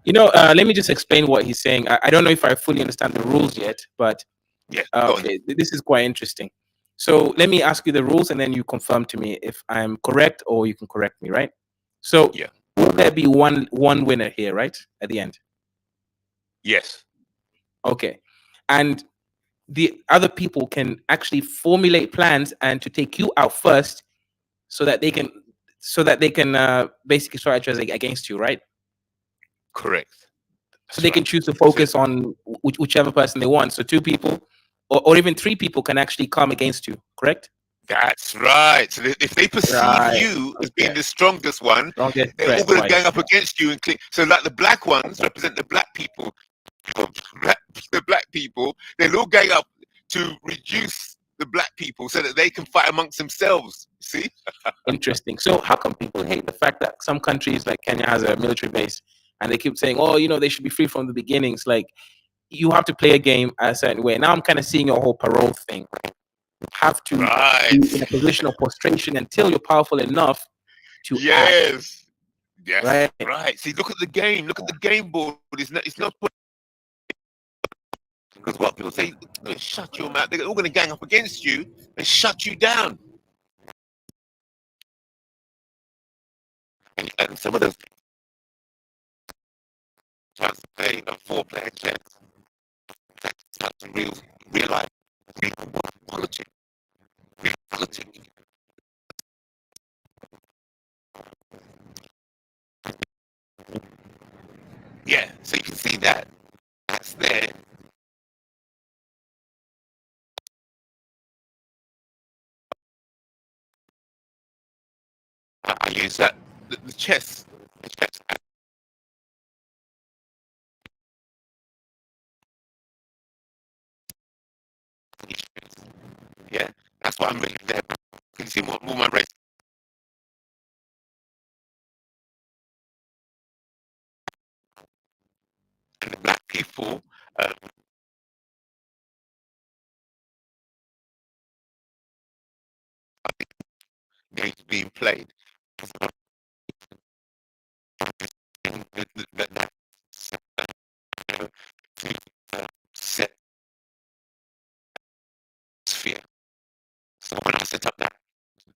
[SPEAKER 3] You know, let me just explain what he's saying. I don't know if I fully understand the rules yet, but
[SPEAKER 5] Yeah, go on.
[SPEAKER 3] this is quite interesting. So let me ask you the rules, and then you confirm to me if I'm correct, or you can correct me, right? So
[SPEAKER 5] Yeah.
[SPEAKER 3] will there be one winner here, right, at the end?
[SPEAKER 5] Yes.
[SPEAKER 3] Okay. And the other people can actually formulate plans and to take you out first, so that they can basically strategize against you, right?
[SPEAKER 5] Correct.
[SPEAKER 3] So they can choose to focus on whichever person they want. So two people or even three people can actually come against you, correct?
[SPEAKER 5] That's right. So if they perceive you as being the strongest one,
[SPEAKER 3] Strongest
[SPEAKER 5] they're all
[SPEAKER 3] threat,
[SPEAKER 5] going to
[SPEAKER 3] right.
[SPEAKER 5] gang up against you and click. So like the black ones represent the black people. The black people, they'll all gang up to reduce the black people so that they can fight amongst themselves. See?
[SPEAKER 3] Interesting. So how come people hate the fact that some countries like Kenya has a military base and they keep saying, oh, you know, they should be free from the beginnings? Like, you have to play a game a certain way. Now I'm kind of seeing your whole parole thing. You have to be in a position of prostration until you're powerful enough to act.
[SPEAKER 5] Yes. Right. See, look at the game. Look at the game board. It's not because what people say, shut your mouth. They're all going to gang up against you and shut you down. And some of those trying to play a 4-player chess, start to realize real politics. Real politics. Yeah, so you can see that. That's there. I use that. The chess. The chess. Yeah, that's why I'm really there. You can see more my race. And the black people, games being played. That set sphere. So when I set up that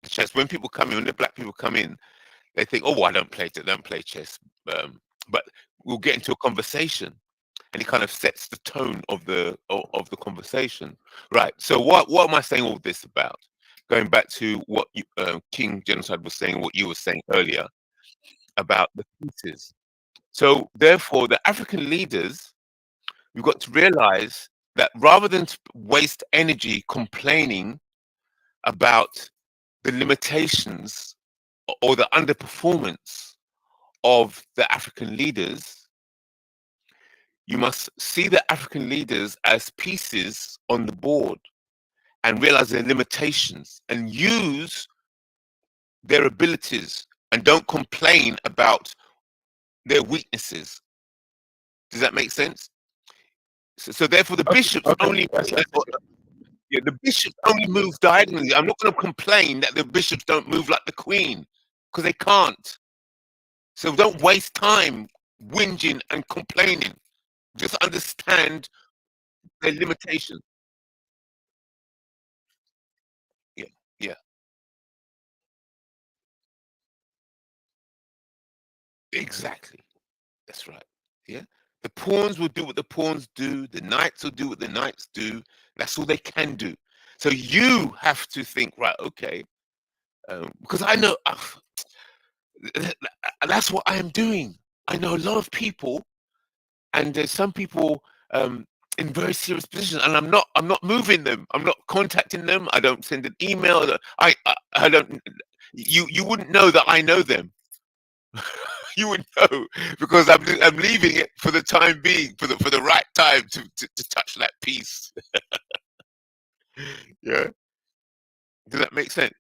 [SPEAKER 5] chess, when people come in, when the black people come in, they think, oh, I don't play chess. But we'll get into a conversation, and it kind of sets the tone of the conversation. Right. So what am I saying all this about? Going back to what King Genocide was saying, what you were saying earlier about the pieces. So therefore, the African leaders, we've got to realize that rather than waste energy complaining about the limitations or the underperformance of the African leaders, you must see the African leaders as pieces on the board and realize their limitations and use their abilities, and don't complain about their weaknesses. Does that make sense? So therefore, the bishops only the bishops only move diagonally. I'm not going to complain that the bishops don't move like the queen, because they can't. So don't waste time whinging and complaining. Just understand their limitations. Yeah, yeah, exactly. That's right. Yeah. The pawns will do what the pawns do. The knights will do what the knights do. That's all they can do. So you have to think, right? Okay, because I know that's what I am doing. I know a lot of people, and there's some people in very serious positions, and I'm not moving them. I'm not contacting them. I don't send an email. I don't. You wouldn't know that I know them. You would know because I'm leaving it for the time being, for the right time to touch that piece. Yeah, does that make sense?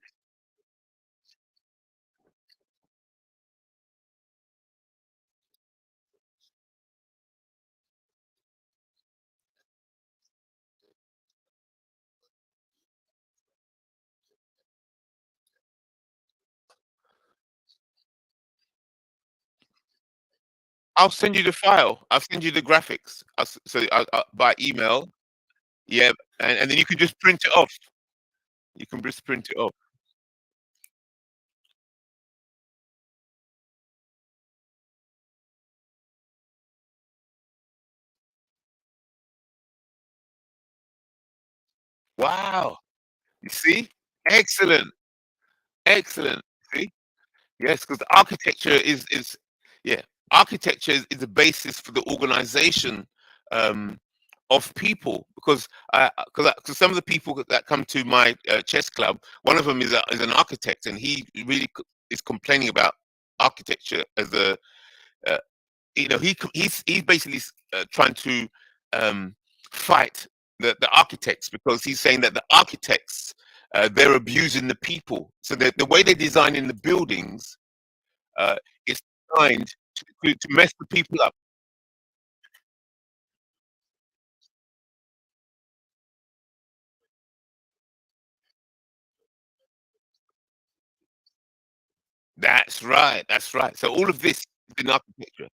[SPEAKER 5] I'll send you the file. I'll send you the graphics. By email. Yeah, and then you can just print it off. You can just print it off. Wow. You see? Excellent. Excellent. See? Yes, because architecture is yeah, architecture is the basis for the organization um, of people. Because some of the people that come to my chess club, one of them is an architect, and he really is complaining about architecture as a uh, he's basically trying to um, fight the architects because he's saying that the architects they're abusing the people. So the way they're designing the buildings uh, is designed to mess the people up. That's right. That's right. So all of this is in architecture.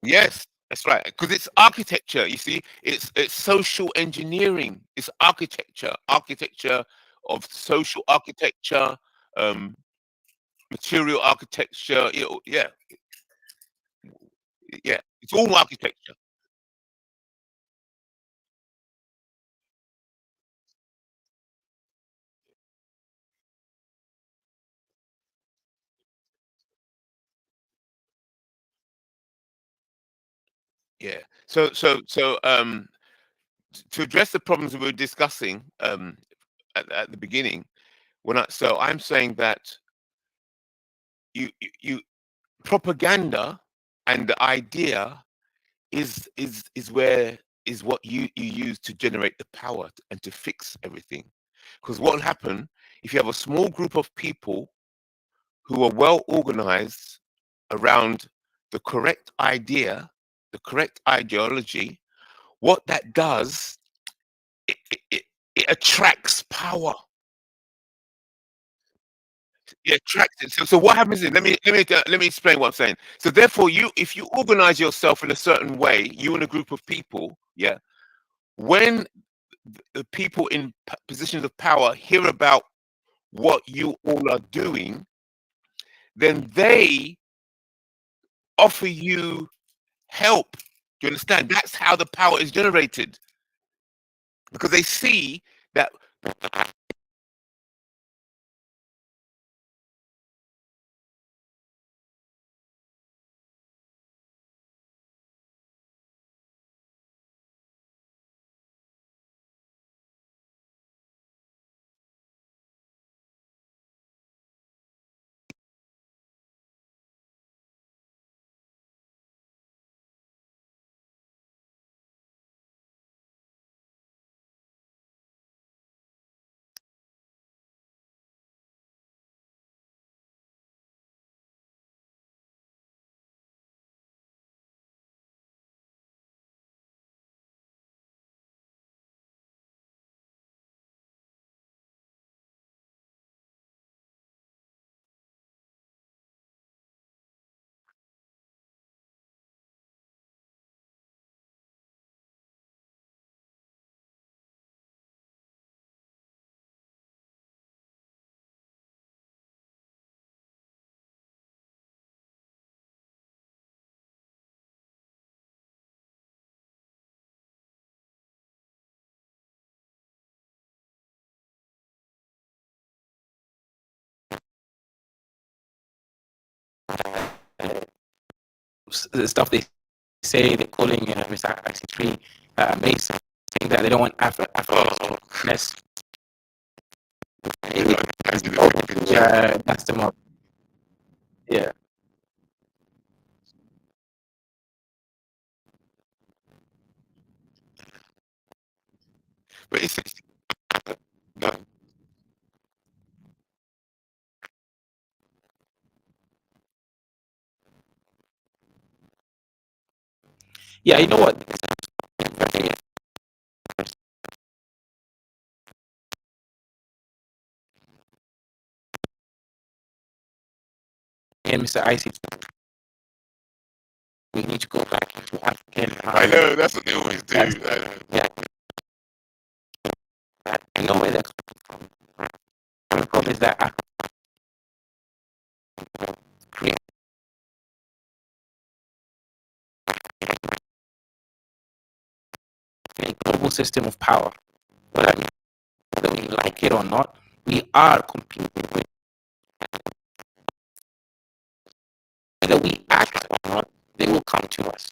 [SPEAKER 5] Yes, that's right. Because it's architecture. You see, it's social engineering. It's architecture. Architecture of social architecture. Um, Material architecture. Yeah, yeah. It's all architecture. Yeah. To address the problems we were discussing at the beginning, I'm saying that you propaganda and the idea is where is what you use to generate the power and to fix everything. Because what will happen if you have a small group of people who are well organized around the correct idea, the correct ideology, what that does, it, it, it, it attracts power. It attracts it. So what happens is let me explain what I'm saying. So therefore, if you organize yourself in a certain way, you and a group of people, yeah, when the people in positions of power hear about what you all are doing, then they offer you help. Do you understand? That's how the power is generated because they see that.
[SPEAKER 3] the stuff they say, they're calling Mr. IC3 Mason, saying that they don't want Africanness. That's them up. Yeah.
[SPEAKER 5] But it's no.
[SPEAKER 3] Yeah, you know what? And Mr. IC, we need to go back to African.
[SPEAKER 5] I know that's what they always do.
[SPEAKER 3] Yeah. I know where that's coming from. The problem is that create a global system of power. Whether we like it or not, we are competing with. Whether we act or not, they will come to us.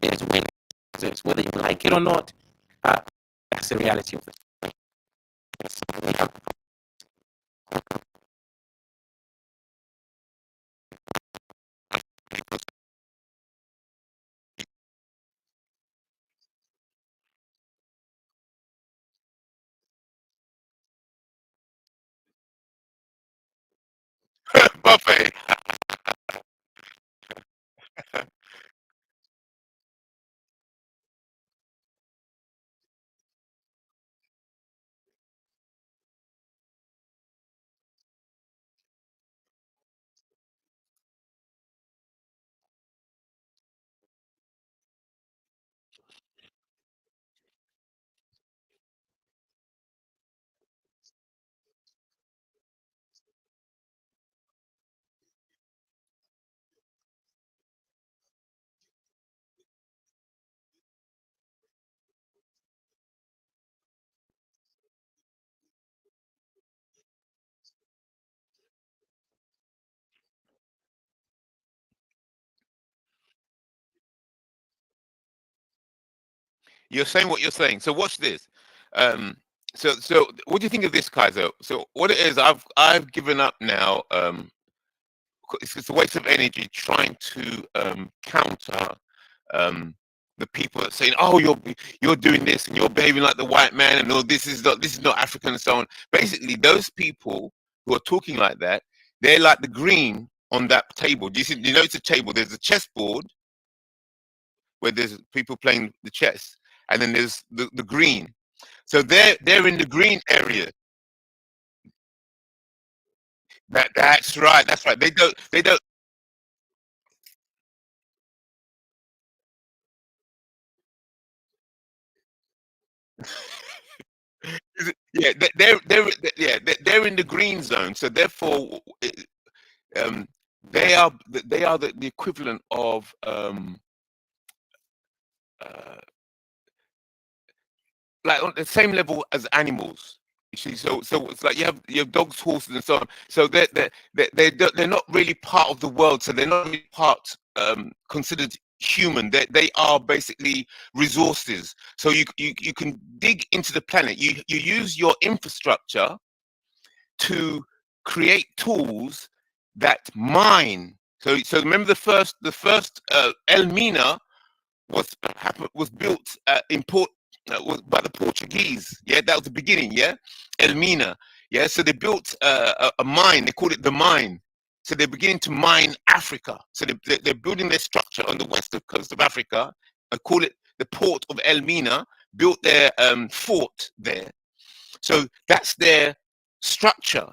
[SPEAKER 3] There's winners, whether you like it or not. That's the reality of it.
[SPEAKER 5] Buffet. You're saying what you're saying. So watch this. So what do you think of this, Kaiser? So what it is, I've given up now. It's a waste of energy trying to counter um, the people that saying, "Oh, you're doing this and you're behaving like the white man," and no, this is not African and so on. Basically, those people who are talking like that, they're like the green on that table. Do you see? You know, it's a table. There's a chessboard where there's people playing the chess, and then there's the green. So they're in the green area. That's right. That's right. They don't. Yeah, they're in the green zone. So therefore, um, they are the equivalent of uh, like on the same level as animals. You see, so it's like you have dogs, horses, and so on. So they're not really part of the world. So they're not really part considered human. They are basically resources. So you can dig into the planet. You use your infrastructure to create tools that mine. So remember the first Elmina was built was by the Portuguese. Yeah, that was the beginning. Yeah, Elmina. Yeah, so they built a mine. They called it the mine. So they're beginning to mine Africa. So they're building their structure on the western coast of Africa. I call it the port of Elmina. Built their fort there. So that's their structure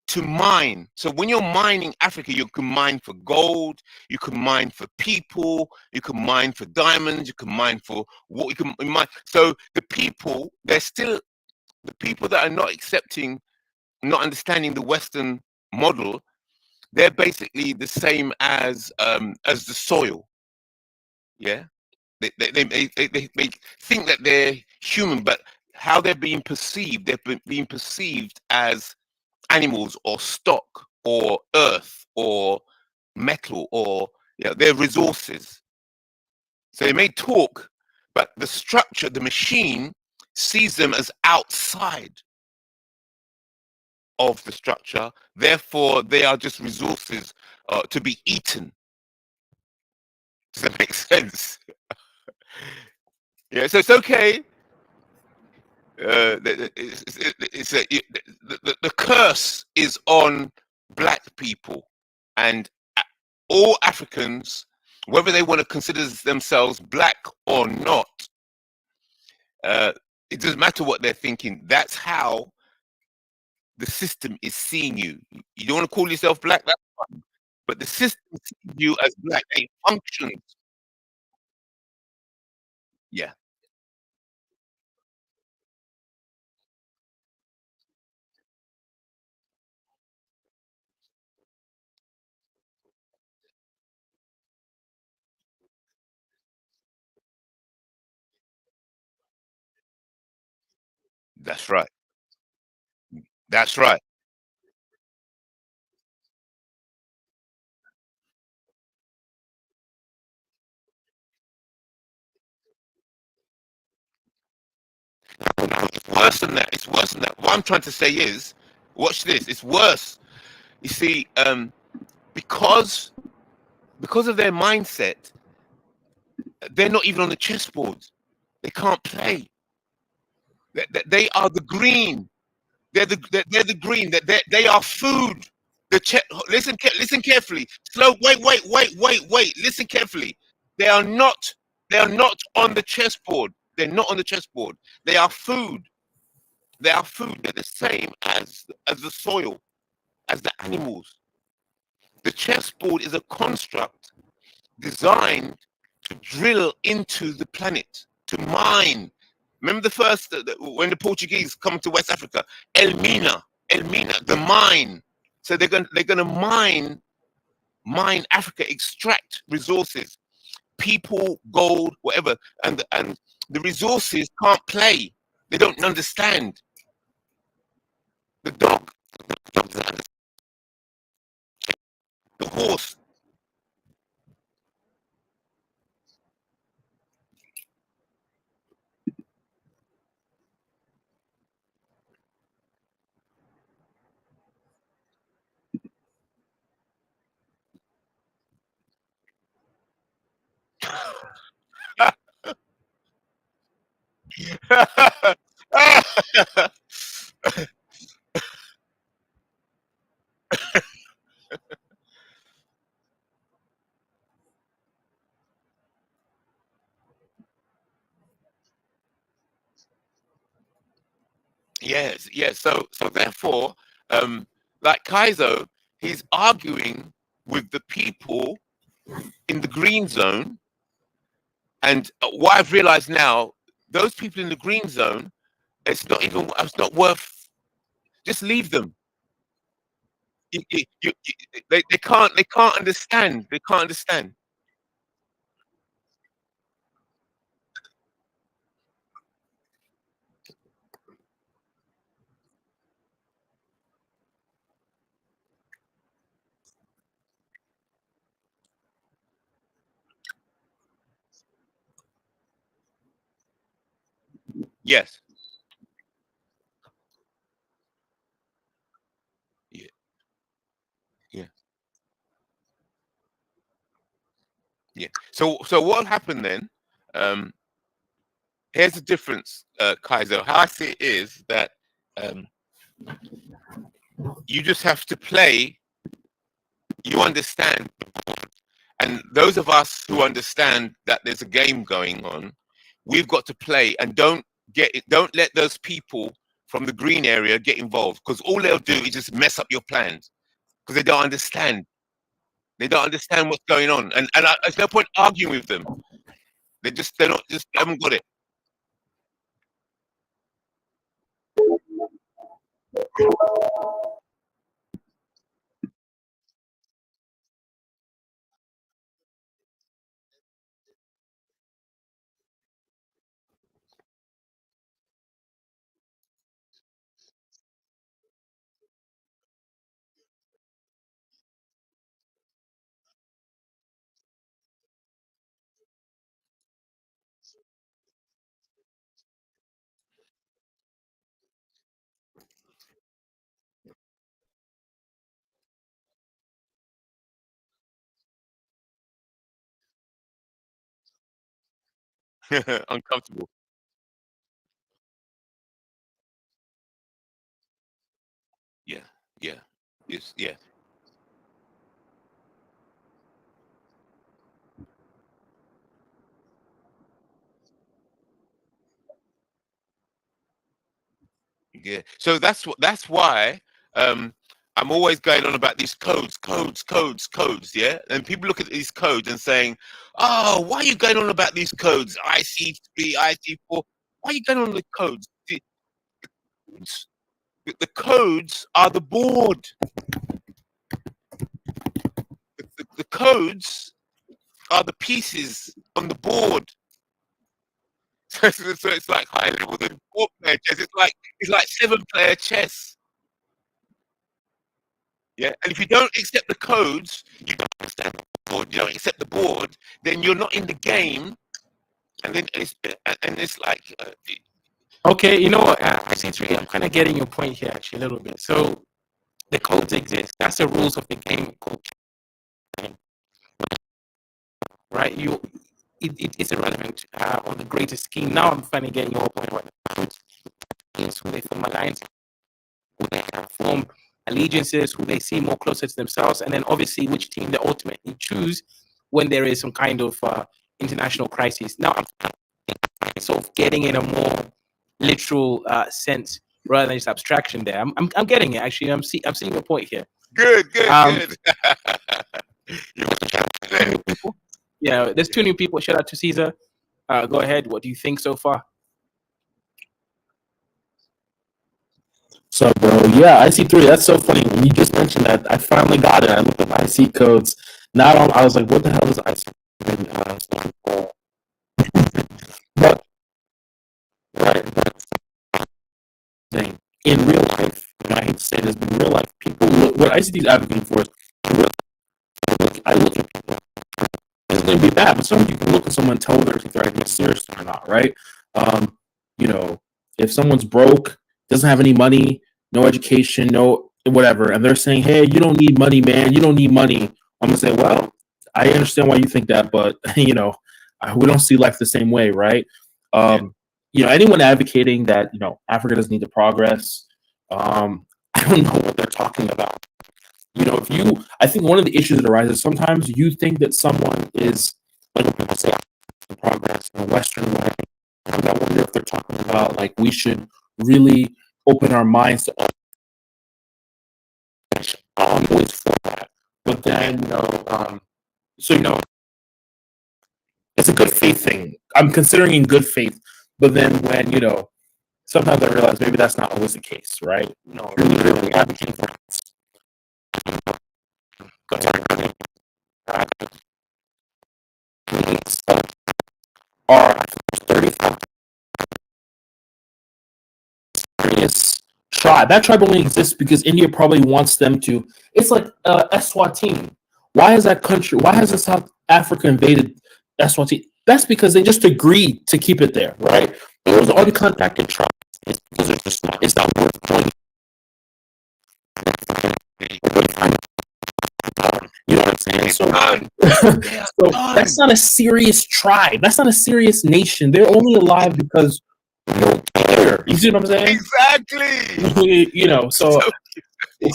[SPEAKER 5] to mine. So when you're mining Africa, you can mine for gold, you can mine for people, you can mine for diamonds, you can mine for what you can mine. So the people, they're still the people that are not accepting, not understanding the Western model. They're basically the same as the soil. Yeah. They think that they're human, but how they're being perceived, being perceived as animals or stock or earth or metal or their resources. So they may talk, but the structure, the machine, sees them as outside of the structure. Therefore, they are just resources to be eaten. Does that make sense? Yeah, so it's okay. The curse is on black people and all Africans, whether they want to consider themselves black or not. It doesn't matter what they're thinking. That's how the system is seeing you. You don't want to call yourself black, that's fine. But the system sees you as black. It functions. Yeah, that's right. That's right. It's worse than that. It's worse than that. What I'm trying to say is, watch this. It's worse. You see, because of their mindset, they're not even on the chessboard. They can't play. They are the green. They're the green. They are food. Listen carefully. Slow. Wait. Listen carefully. They are not. They are not on the chessboard. They're not on the chessboard. They are food. They are food. They're the same as the soil, as the animals. The chessboard is a construct designed to drill into the planet, to mine. Remember the first, when the Portuguese come to West Africa, El Mina, the mine. So they're gonna mine Africa, extract resources, people, gold, whatever, and the resources can't play. They don't understand. The dog, the horse. Yes. So therefore, like Kaizo, he's arguing with the people in the green zone. And what I've realized now, those people in the green zone, it's not worth. Just leave them. They can't understand. They can't understand. Yes. Yeah. Yeah. Yeah. So what happened then? Um, Here's the difference, Kaiser. How I see it is that um, you just have to play. You understand, and those of us who understand that there's a game going on, we've got to play and don't let those people from the green area get involved, because all they'll do is just mess up your plans because they don't understand. They don't understand what's going on, and there's no point arguing with them. They're not just haven't got it. Uncomfortable. Yeah, yeah, yes, yeah. Yeah. So that's why um I'm always going on about these codes, yeah? And people look at these codes and saying, "Oh, why are you going on about these codes? IC3, IC4. Why are you going on the codes? The codes are the board. The codes are the pieces on the board." So it's like high level than four-player chess. It's like seven-player chess. Yeah, and if you don't accept the codes, you don't understand the board. You don't accept the board, then you're not in the game. And then it's like,
[SPEAKER 3] Okay, you know what? I see three. I'm kind of getting your point here actually a little bit. So the codes exist. That's the rules of the game, right? It's irrelevant on the greater scheme. Now I'm finally getting your point. What the codes is, who they form alliances, who they form allegiances, who they see more closer to themselves, and then obviously which team they ultimately choose when there is some kind of international crisis. Now I'm sort of getting in a more literal sense rather than just abstraction. There, I'm getting it actually. I'm seeing your point here.
[SPEAKER 5] good,
[SPEAKER 3] Um,
[SPEAKER 5] good. You know,
[SPEAKER 3] people. Yeah, there's two new people. Shout out to Caesar. Go ahead. What do you think so far?
[SPEAKER 7] So, bro, yeah, IC3. That's so funny. When you just mentioned that, I finally got it. I looked up IC codes. Not on. I was like, what the hell is IC? Stand for? But right, but thing in real life, and I hate to say this, but in real life, people look what ICT is advocating for is. I look at people. It's going to be bad, but some you can look at someone and tell whether they're taking it seriously or not, right? Um, you know, if someone's broke, doesn't have any money, no education, no whatever, and they're saying, "Hey, you don't need money, man. You don't need money." I'm gonna say, "Well, I understand why you think that, but we don't see life the same way, right?"
[SPEAKER 5] yeah,
[SPEAKER 7] Um, anyone advocating that Africa doesn't need to progress, I don't know what they're talking about. If I think one of the issues that arises sometimes you think that someone is like when people say progress in a Western way. I wonder if they're talking about like we should really open our minds to all. I'm always for that, but then so it's a good faith thing. I'm considering in good faith, but then when sometimes I realize maybe that's not always the case, right? Really advocating for are 35 serious tribe. That tribe only exists because India probably wants them to. It's like Eswatini. Why is that country? Why has South Africa invaded Eswatini? That's because they just agreed to keep it there, right? It was uncontacted tribe. It's because it's just not. It's not worth going. You know what I'm saying? So, so that's not a serious tribe. That's not a serious nation. They're only alive because we don't care. You see what I'm saying?
[SPEAKER 5] exactly.
[SPEAKER 7] So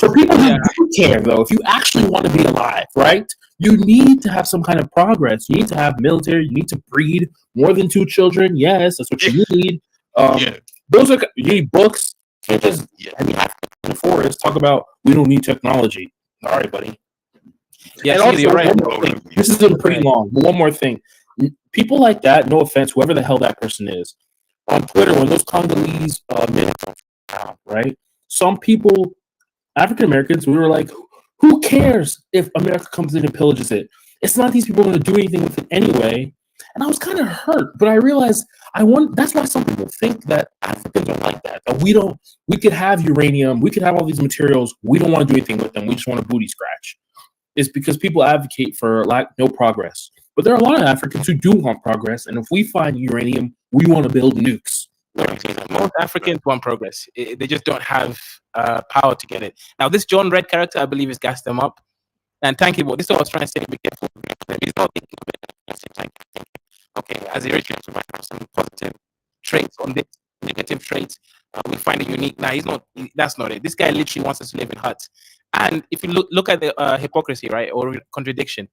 [SPEAKER 7] for people who do care, though, if you actually want to be alive, right, you need to have some kind of progress. You need to have military. You need to breed more than 2 children. Yes, that's what you need.
[SPEAKER 5] Yeah.
[SPEAKER 7] Those are you need books. You can't just
[SPEAKER 5] Yeah.
[SPEAKER 7] in the forest talk about we don't need technology. All right, buddy.
[SPEAKER 3] Yeah,
[SPEAKER 7] And
[SPEAKER 3] Caesar,
[SPEAKER 7] also,
[SPEAKER 3] you're right.
[SPEAKER 7] one more thing. This has been pretty long, but one more thing. People like that, no offense, whoever the hell that person is, on Twitter, when those Congolese minutes out, right? Some people, African Americans, we were like, who cares if America comes in and pillages it? It's not these people going to do anything with it anyway. And I was kind of hurt, but I realized that's why some people think that Africans are like that. That we could have uranium, we could have all these materials, we don't want to do anything with them. We just want a booty scratch. It's because people advocate for no progress. But there are a lot of Africans who do want progress, and if we find uranium, we want to build nukes.
[SPEAKER 3] Most Africans want progress. They just don't have power to get it. Now, this John Red character, I believe, has gassed them up. And thank you. This is what I was trying to say. Be careful. He's not thinking of it. Okay, as Eritreans, we might have some positive traits on this, negative traits. We find it unique. Now, that's not it. This guy literally wants us to live in huts. And if you look at the hypocrisy, right, or contradiction,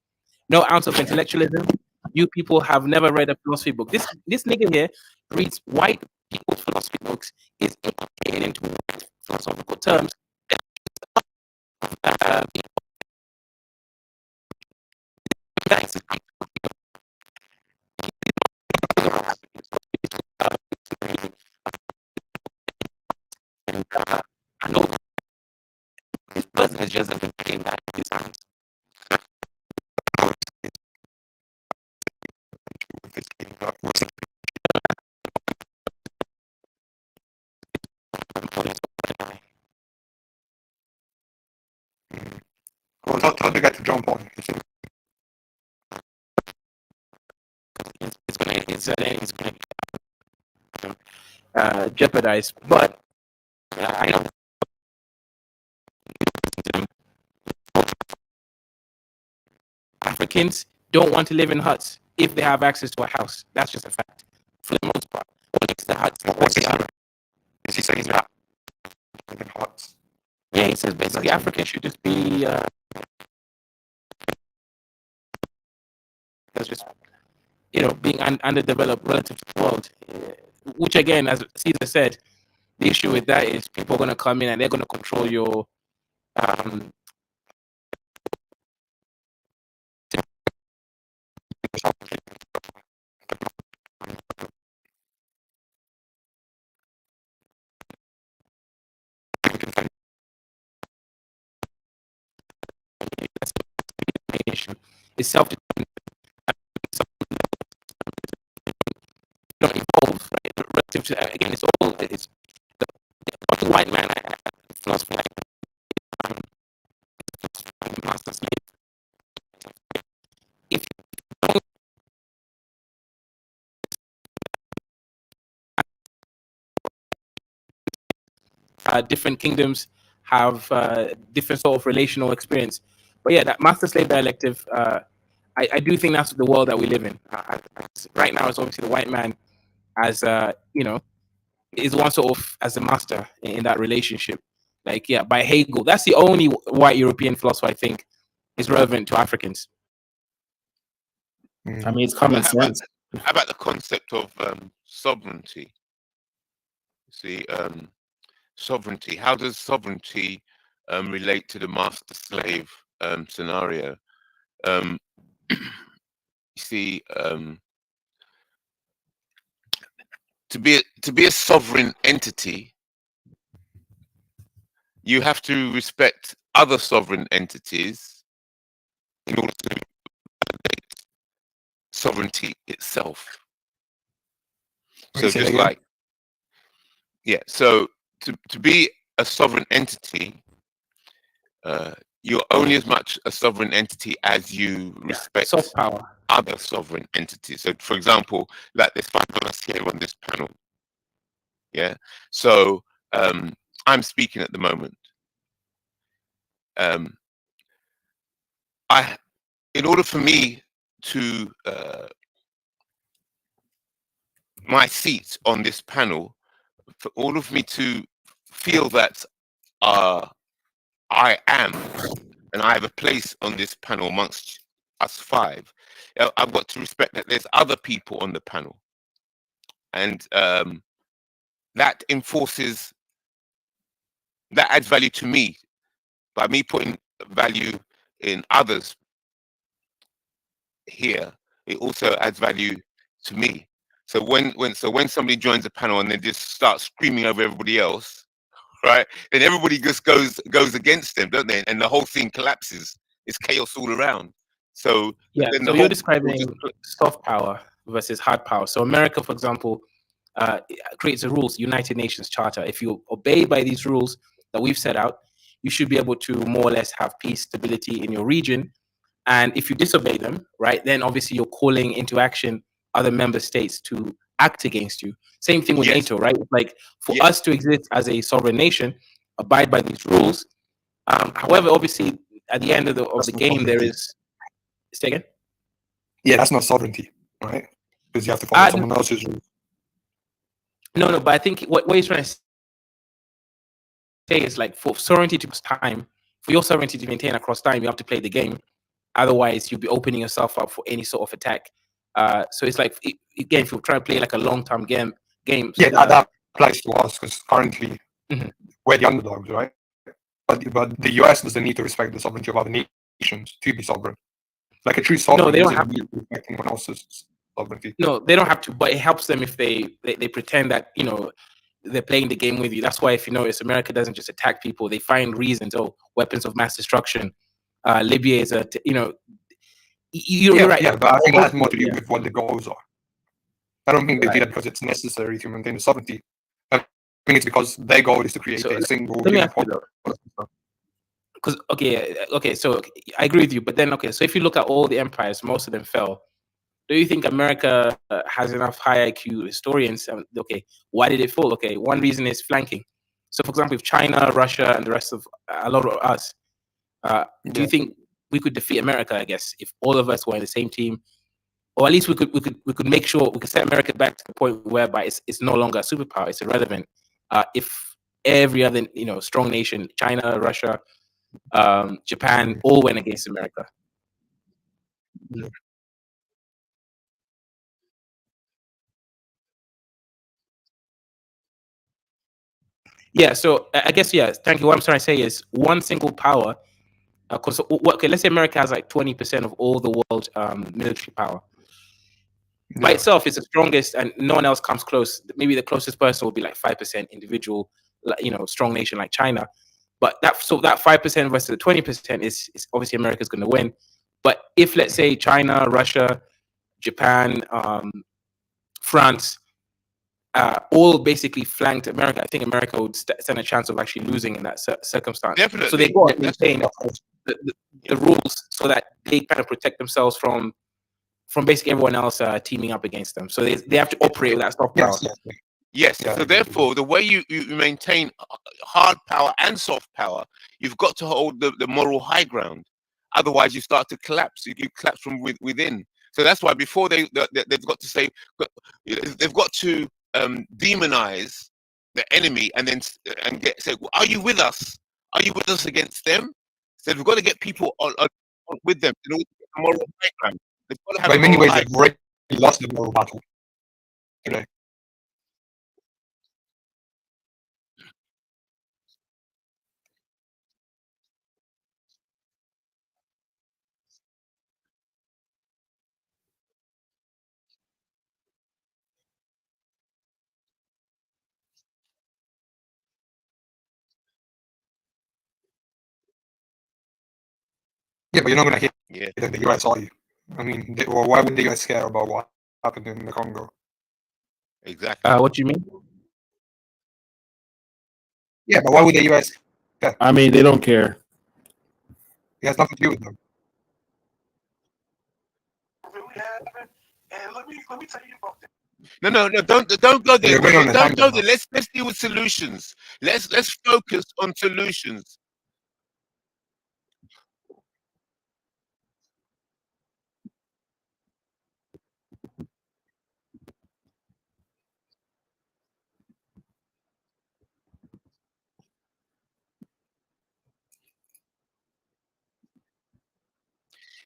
[SPEAKER 3] no ounce of intellectualism. You people have never read a philosophy book. This nigga here reads white people's philosophy books, is implicated into philosophical terms. Guys, and I know this person is just a came back to his hands.
[SPEAKER 6] Well, tell the guy to jump on.
[SPEAKER 3] It's gonna jeopardize. But I know Africans don't want to live in huts if they have access to a house. That's just a fact. For the most part, what makes the huts?
[SPEAKER 6] Is he saying that? In huts.
[SPEAKER 3] Yeah, he says basically Africa should just be that's just being underdeveloped relative to the world. Which again, as Caesar said, the issue with that is people are going to come in and they're going to control your is self not evolve, right? Relative to again, it's the white man philosophy like master slave. If different kingdoms have different sort of relational experience, but yeah, that master slave dialective. I do think that's the world that we live in. Right now, it's obviously the white man as is one sort of as a master in that relationship. Like by Hegel, that's the only white European philosopher I think is relevant to Africans.
[SPEAKER 7] I mean, it's common sense.
[SPEAKER 5] How about the concept of sovereignty? See, sovereignty. How does sovereignty relate to the master-slave scenario? You see, to be a sovereign entity, you have to respect other sovereign entities in order to validate sovereignty itself. So just like, so to be a sovereign entity, you're only as much a sovereign entity as you respect
[SPEAKER 3] soft power.
[SPEAKER 5] Other sovereign entities. So for example, like there's 5 of us here on this panel. Yeah. So I'm speaking at the moment. In order for me to my seat on this panel, for all of me to feel that I am and I have a place on this panel amongst us 5, I've got to respect that there's other people on the panel, and that enforces, that adds value to me. By me putting value in others here, it also adds value to me. So when somebody joins a panel and they just start screaming over everybody else, right? Then everybody just goes against them, don't they? And the whole thing collapses. It's chaos all around. So
[SPEAKER 3] yeah,
[SPEAKER 5] then
[SPEAKER 3] so you're describing soft power versus hard power. So America, for example, creates the rules, United Nations Charter. If you obey by these rules that we've set out, you should be able to more or less have peace, stability in your region. And if you disobey them, right, then obviously you're calling into action other member states to act against you. Same thing with NATO, right? Like for us to exist as a sovereign nation, abide by these rules. However, obviously, at the end of the game, there is. Say again?
[SPEAKER 6] Yeah, that's not sovereignty, right? because you have to follow
[SPEAKER 3] Uh,
[SPEAKER 6] someone else's rules.
[SPEAKER 3] no, but I think what he's trying to say is like for sovereignty to time, for your sovereignty to maintain across time, you have to play the game. Otherwise, you'll be opening yourself up for any sort of attack. So it's like again, if you try to play like a long-term game. So
[SPEAKER 6] Yeah, that applies to us because currently
[SPEAKER 3] Mhm.
[SPEAKER 6] we're the underdogs, right? But the US doesn't need to respect the sovereignty of other nations to be sovereign. Like a true sovereign
[SPEAKER 3] they don't
[SPEAKER 6] doesn't
[SPEAKER 3] have
[SPEAKER 6] need to respect anyone else's sovereignty.
[SPEAKER 3] No, they don't have to, but it helps them if they pretend that they're playing the game with you. That's why if you notice, America doesn't just attack people; they find reasons. Oh, weapons of mass destruction. Libya is you're right.
[SPEAKER 6] Yeah, but I think that has more to do
[SPEAKER 3] Yeah,
[SPEAKER 6] with what the goals are. I don't think they do
[SPEAKER 3] right.
[SPEAKER 6] that because it's necessary to maintain the sovereignty. I think it's because their goal is to create
[SPEAKER 3] So
[SPEAKER 6] a single
[SPEAKER 3] let me ask you
[SPEAKER 6] unipolar.
[SPEAKER 3] though, because okay, so I agree with you, but then okay, so if you look at all the empires, most of them fell. Do you think America has enough high IQ historians? Okay, why did it fall? Okay, one reason is flanking. So, for example, if China, Russia, and the rest of a lot of us, do you
[SPEAKER 6] Yeah.
[SPEAKER 3] think we could defeat America? I guess if all of us were in the same team, or at least we could make sure we could set America back to the point whereby it's no longer a superpower; it's irrelevant. If every other strong nation, China, Russia, Japan, all went against America. Yeah, so I guess yeah. Thank you. What I'm trying to say is one single power. Because okay, let's say America has like 20% of all the world military power. By
[SPEAKER 6] Yeah.
[SPEAKER 3] itself, it's the strongest, and no one else comes close. Maybe the closest person will be like 5% individual, like, strong nation like China. But that 5% versus the 20% is obviously America's going to win. But if let's say China, Russia, Japan, France, all basically flanked America, I think America would stand a chance of actually losing in that circumstance. So they
[SPEAKER 5] Definitely.
[SPEAKER 3] go and
[SPEAKER 5] That's
[SPEAKER 3] maintain the rules so that they kind of protect themselves from basically everyone else teaming up against them. So they have to operate with that soft power.
[SPEAKER 6] Yes.
[SPEAKER 5] Yes.
[SPEAKER 6] Yeah.
[SPEAKER 5] So therefore, the way you maintain hard power and soft power, you've got to hold the moral high ground. Otherwise, you start to collapse. You collapse from within. So that's why before they've got to say, they've got to demonize the enemy and then and say, well, are you with us? Are you with us against them? So we've got to get people with them in order to get the moral high ground. They've got to have
[SPEAKER 6] But
[SPEAKER 5] a
[SPEAKER 6] in many
[SPEAKER 5] moral
[SPEAKER 6] ways,
[SPEAKER 5] high
[SPEAKER 6] they've already lost the moral battle. You know. Yeah, but you're not going to hit
[SPEAKER 5] Yeah.
[SPEAKER 6] the US, are you? I mean, why would the US care about what happened in the Congo?
[SPEAKER 5] Exactly.
[SPEAKER 3] What do you mean?
[SPEAKER 6] Yeah, but why would the US? Yeah,
[SPEAKER 7] I mean, they don't care.
[SPEAKER 6] it has nothing to do with them.
[SPEAKER 1] And let me tell you about that.
[SPEAKER 5] No. Don't go there.
[SPEAKER 6] You're going on a
[SPEAKER 5] Don't go
[SPEAKER 6] tangent
[SPEAKER 5] there.
[SPEAKER 6] now.
[SPEAKER 5] Let's deal with solutions. Let's focus on solutions.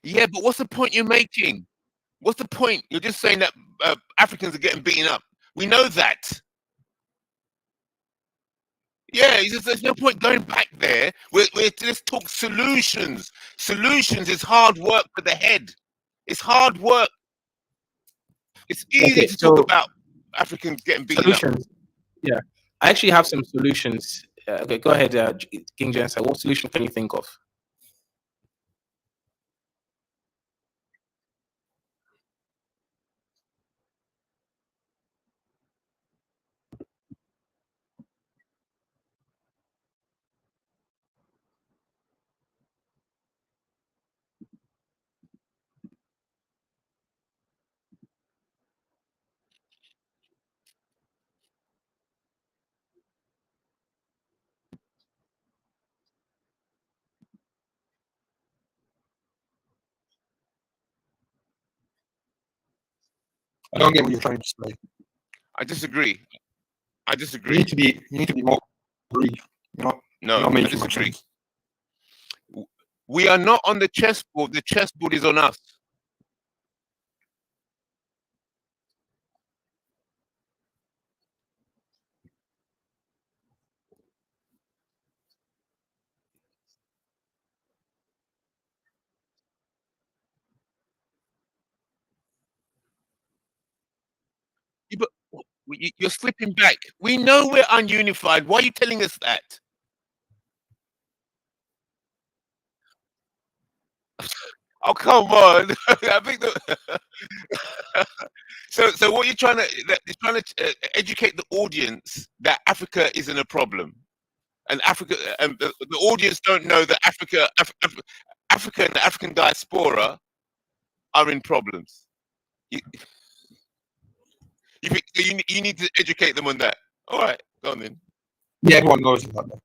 [SPEAKER 5] Yeah, but what's the point you're making? What's the point? You're just saying that Africans are getting beaten up. We know that. Yeah, there's no point going back there. Let's talk solutions. Solutions is hard work for the head. It's hard work. It's easy
[SPEAKER 3] Okay,
[SPEAKER 5] to talk
[SPEAKER 3] so
[SPEAKER 5] about Africans getting beaten up.
[SPEAKER 3] solutions. Yeah, I actually have some solutions. Okay, go ahead, King James. What solution can you think of?
[SPEAKER 6] I don't get what you're trying to say.
[SPEAKER 5] I disagree. I
[SPEAKER 6] You
[SPEAKER 5] disagree.
[SPEAKER 6] need to be more brief. You're not
[SPEAKER 5] No, I
[SPEAKER 6] making much
[SPEAKER 5] disagree.
[SPEAKER 6] sense.
[SPEAKER 5] We are not on the chessboard. The chessboard is on us. But you're slipping back. We know we're ununified. Why are you telling us that? Oh, come on. I think so what you're trying to educate the audience that Africa isn't a problem, and Africa and the audience don't know that Africa and the African diaspora are in problems. You, you need to educate them on that. All right, go on then.
[SPEAKER 6] Yeah, everyone knows about that.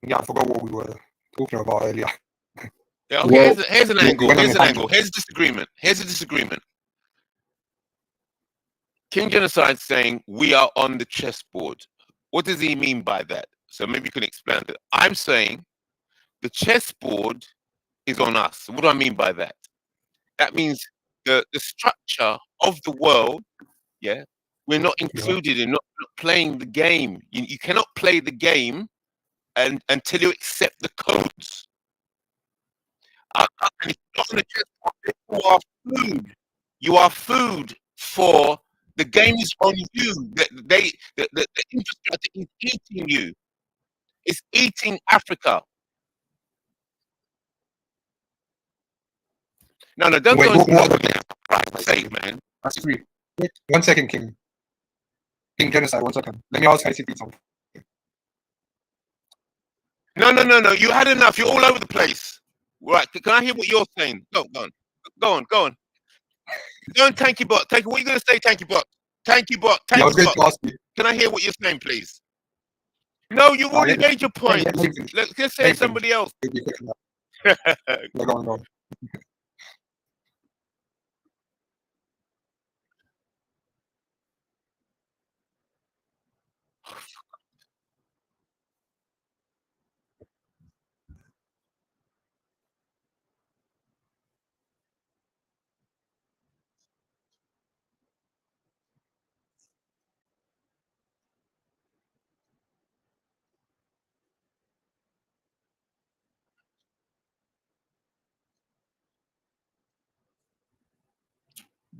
[SPEAKER 6] Yeah, I forgot what we were talking about earlier.
[SPEAKER 5] Yeah,
[SPEAKER 7] Well,
[SPEAKER 5] here's an angle.
[SPEAKER 6] went on
[SPEAKER 5] Here's
[SPEAKER 6] a
[SPEAKER 5] an angle.
[SPEAKER 6] tangent.
[SPEAKER 5] Here's a disagreement. Here's a disagreement. King Genocide saying we are on the chessboard. What does he mean by that? So maybe you can explain it. I'm saying the chessboard is on us. What do I mean by that? That means the structure of the world, yeah, we're not included in, not playing the game. You cannot play the game until you accept the codes. And if you're not on the chessboard, you are food. You are food for the game is on you. The infrastructure is eating you. It's eating Africa. No, don't
[SPEAKER 6] Wait,
[SPEAKER 5] go
[SPEAKER 6] what
[SPEAKER 5] into
[SPEAKER 6] other
[SPEAKER 5] the sake, man.
[SPEAKER 6] I agree. Wait, 1 second, King. King Genocide, 1 second. Let me ask ICP something.
[SPEAKER 5] No. You had enough. You're all over the place. Right. Can I hear what you're saying? Go on. Go on. Go on, Tanky Bot. What are you going to say, Tanky Bot? Tanky Bot.
[SPEAKER 6] Yeah, I was
[SPEAKER 5] Tanky
[SPEAKER 6] going to
[SPEAKER 5] Bot.
[SPEAKER 6] ask you.
[SPEAKER 5] Can I hear what you're saying, please? No, you've already
[SPEAKER 6] yeah,
[SPEAKER 5] made your point.
[SPEAKER 6] yeah,
[SPEAKER 5] Let's say somebody else.
[SPEAKER 6] Go on.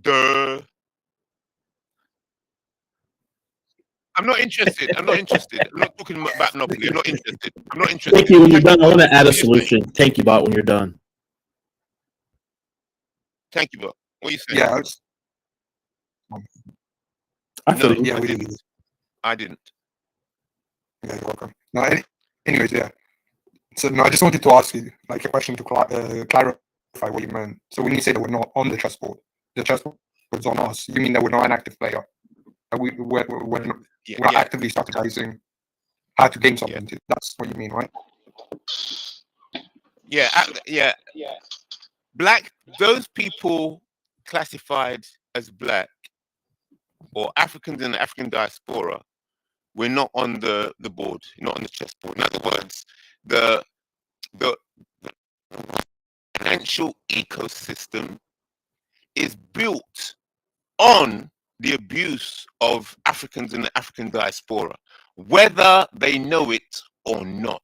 [SPEAKER 5] Duh. I'm not interested. I'm not talking about Monopoly. I'm not interested.
[SPEAKER 7] Thank you. When you're done, I want to add a
[SPEAKER 5] What you saying?
[SPEAKER 7] solution. Thank you, Bot, when you're done.
[SPEAKER 5] Thank you, Bot. What are you saying?
[SPEAKER 6] Yeah,
[SPEAKER 7] I feel
[SPEAKER 5] No,
[SPEAKER 7] you.
[SPEAKER 6] yeah, we did.
[SPEAKER 5] I didn't.
[SPEAKER 6] Yeah, you're welcome. No, anyways, yeah. So no, I just wanted to ask you like a question to clarify what you meant. So when you say that we're not on the chessboard is on us, you mean that we're not an active player? That we're not actively strategizing how to game something. That's what you mean, right?
[SPEAKER 5] Yeah. Black, those people classified as black or Africans in the African diaspora, we're not on the board, not on the chessboard. In other words, the financial ecosystem is built on the abuse of Africans in the African diaspora, whether they know it or not.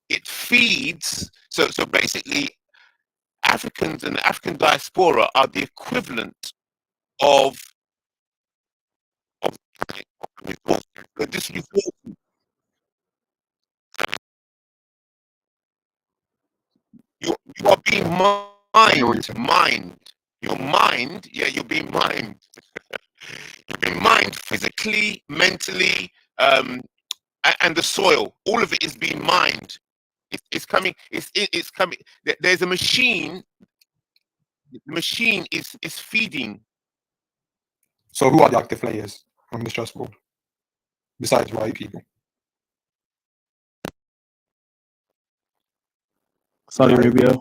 [SPEAKER 5] It feeds, so basically, Africans and the African diaspora are the equivalent of this resource. You are being mined. Your mind, you're being mined. You're being mined physically, mentally, and the soil. All of it is being mined. It's coming. It's coming. There's a machine. The machine is feeding.
[SPEAKER 6] So who are the active players on this chessboard besides white people?
[SPEAKER 7] Saudi Arabia.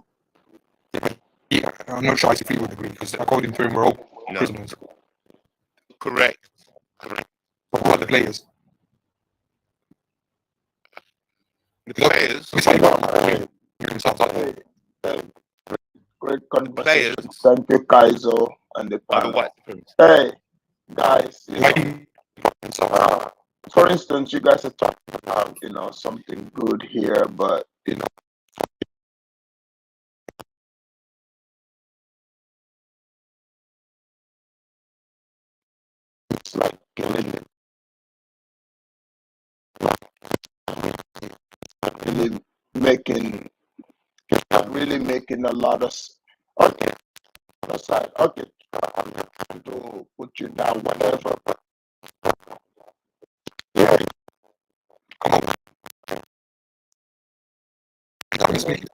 [SPEAKER 6] Yeah, I'm not sure if you would agree because according to him, we're all
[SPEAKER 5] No.
[SPEAKER 6] prisoners.
[SPEAKER 5] Correct.
[SPEAKER 6] But who are the players?
[SPEAKER 5] The players.
[SPEAKER 8] Great conversation.
[SPEAKER 5] Players
[SPEAKER 8] Thank you, Kaizo, and the
[SPEAKER 5] are the
[SPEAKER 8] panel.
[SPEAKER 5] white supremacists.
[SPEAKER 8] Hey, guys,
[SPEAKER 6] White people.
[SPEAKER 8] for instance, you guys are talking about, something good here, but, it's like killing it. Really making, not really making a lot of, okay, aside, okay, I'm not trying to put you down, whatever, but yeah,
[SPEAKER 6] Come on. Let me speak.